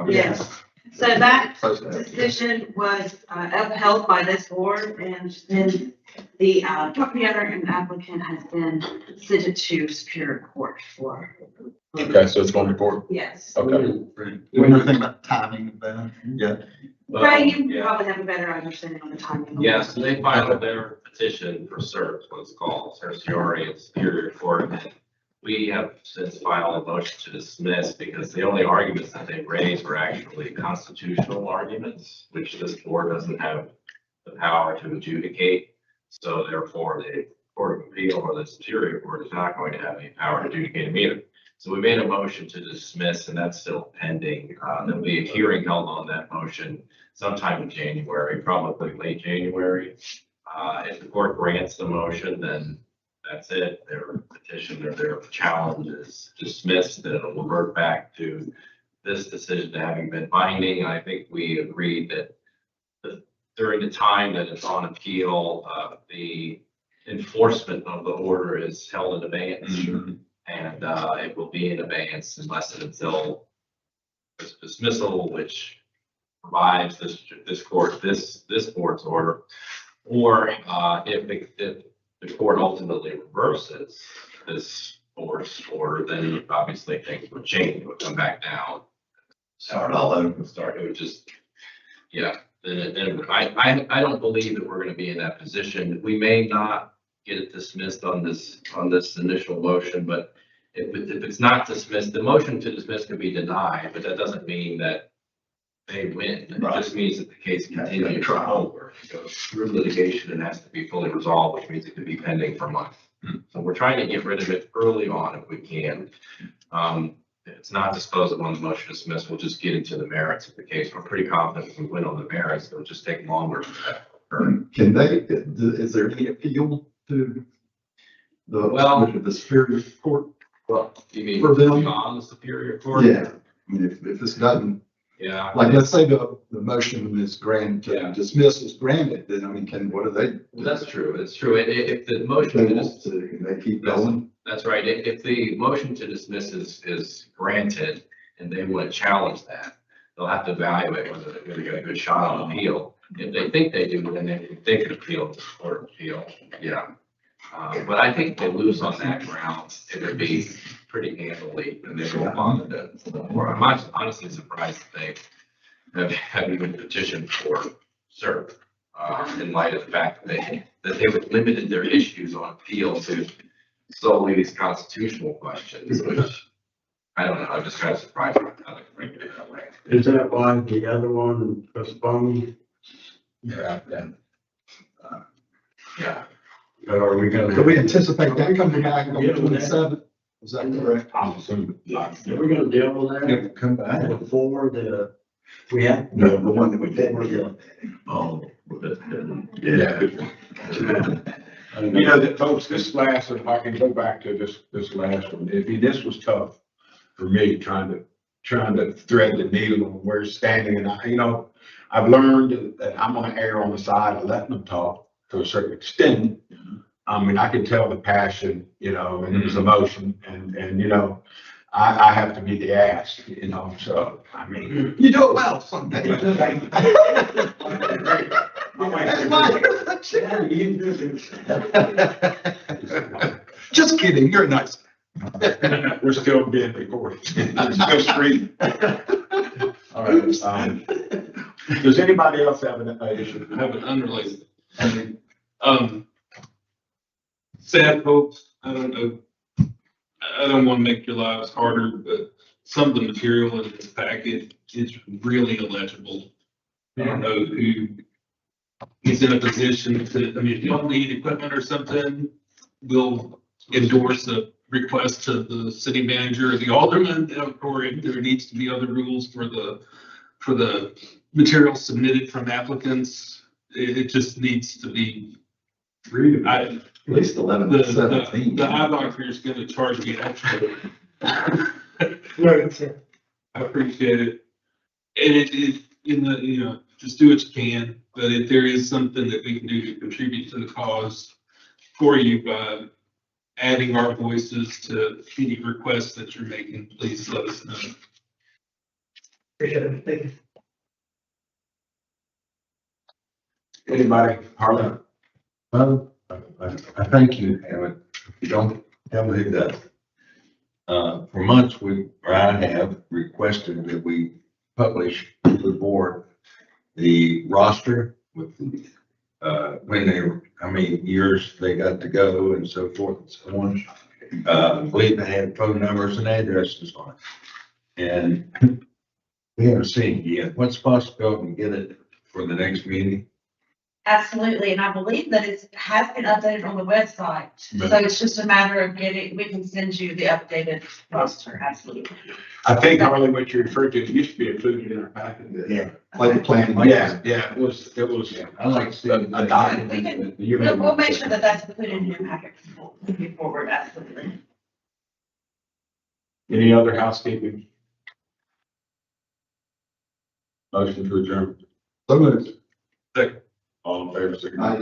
Yes. So that decision was upheld by this board, and then the property owner and applicant has been sent to Superior Court for. Okay, so it's going to court, Yes. okay. When you think about timing of that, yeah. Ray, you probably have a better understanding on the timing. Yes, they filed their petition for cert, what's called certiorari in Superior Court. And we have since filed a motion to dismiss because the only arguments that they raised were actually constitutional arguments, which this board doesn't have the power to adjudicate. So therefore, the Court of Appeal or the Superior Court is not going to have any power to adjudicate them either. So we made a motion to dismiss, and that's still pending. There'll be a hearing held on that motion sometime in January, probably late January. If the court grants the motion, then that's it. Their petition or their challenge is dismissed, and it'll revert back to this decision having been binding. I think we agreed that during the time that it's on appeal, the enforcement of the order is held in abeyance. Mm-hmm. And it will be in abeyance unless and until this dismissal, which provides this board's order, or if the court ultimately reverses this board's order, then obviously things would change, would come back down. Start all over. It would just, yeah. Then I don't believe that we're going to be in that position. We may not get it dismissed on this initial motion, but if it's not dismissed, the motion to dismiss can be denied, but that doesn't mean that they win. It just means that the case continues forward. It goes through litigation and has to be fully resolved, which means it could be pending for months. So we're trying to get rid of it early on if we can. If it's not disposed of on the motion to dismiss, we'll just get into the merits of the case. We're pretty confident if we win on the merits, it'll just take longer for that to occur. Can they, is there any appeal to the Superior Court? Well, you mean For them? beyond the Superior Court? Yeah, I mean, if this doesn't, Yeah. like, let's say the motion is granted, Yeah. dismiss is granted, then, I mean, what do they? Well, that's true. It's true. If the motion They to want to, can they keep going? That's right. If the motion to dismiss is granted and they want to challenge that, they'll have to evaluate whether they're going to get a good shot on appeal. If they think they do, then they can appeal to the Court of Appeal. Yeah. But I think they lose on that ground. It would be pretty handily and they go on to, or I'm honestly surprised that they have even petitioned for cert, in light of the fact that they would limited their issues on appeal to solely these constitutional questions, which I don't know. I'm just kind of surprised how they bring it that way. Is that why the other one postponed? Yeah. Yeah. Or are we gonna? Can we anticipate that coming back on the 27th? Is that correct? I'm assuming. Are we gonna deal with that Come back. before we have? No, the one that we did. Oh. Yeah. Folks, this last, if I can go back to this last one, this was tough for me, trying to thread the needle on where it's standing. And I've learned that I'm gonna err on the side of letting them talk to a certain extent. I mean, I can tell the passion, and there's emotion and I have to be the ass, so, I mean. You do it well someday. Just kidding, you're nice. We're still being recorded. We're still streaming. All right. Does anybody else have an issue? I have an unrelated. Sad folks, I don't know. I don't want to make your lives harder, but some of the material in this packet is really illegible. I don't know who is in a position to, I mean, if y'all need equipment or something, we'll endorse a request to the city manager or the alderman, or if there needs to be other rules for the material submitted from applicants. it just needs to be, I, At least 11 the, to 17. the eye doctor is gonna charge me extra. Right, sir. I appreciate it. And just do what you can, but if there is something that we can do to contribute to the cause for you by adding our voices to any requests that you're making, please let us know. Appreciate it. Thank you. Anybody, Harlan? Well, I thank you, Hammond. If you don't, tell me who does. For months, I have requested that we publish to the board the roster with the, when they were, how many years they got to go and so forth and so on. I believe they had phone numbers and addresses on it. And we haven't seen it yet. What's the possibility to get it for the next meeting? Absolutely, and I believe that it has been updated on the website, so it's just a matter of getting, we can send you the updated roster, absolutely. I think Harlan, what you referred to, it used to be included in our packet. Yeah, like the plan. Yeah, it was, I like to see it. A dime. We can, we'll make sure that that's included in your packet moving forward, absolutely. Any other housekeeping? Motion to adjourn. So moved. Second. All in favor, signify by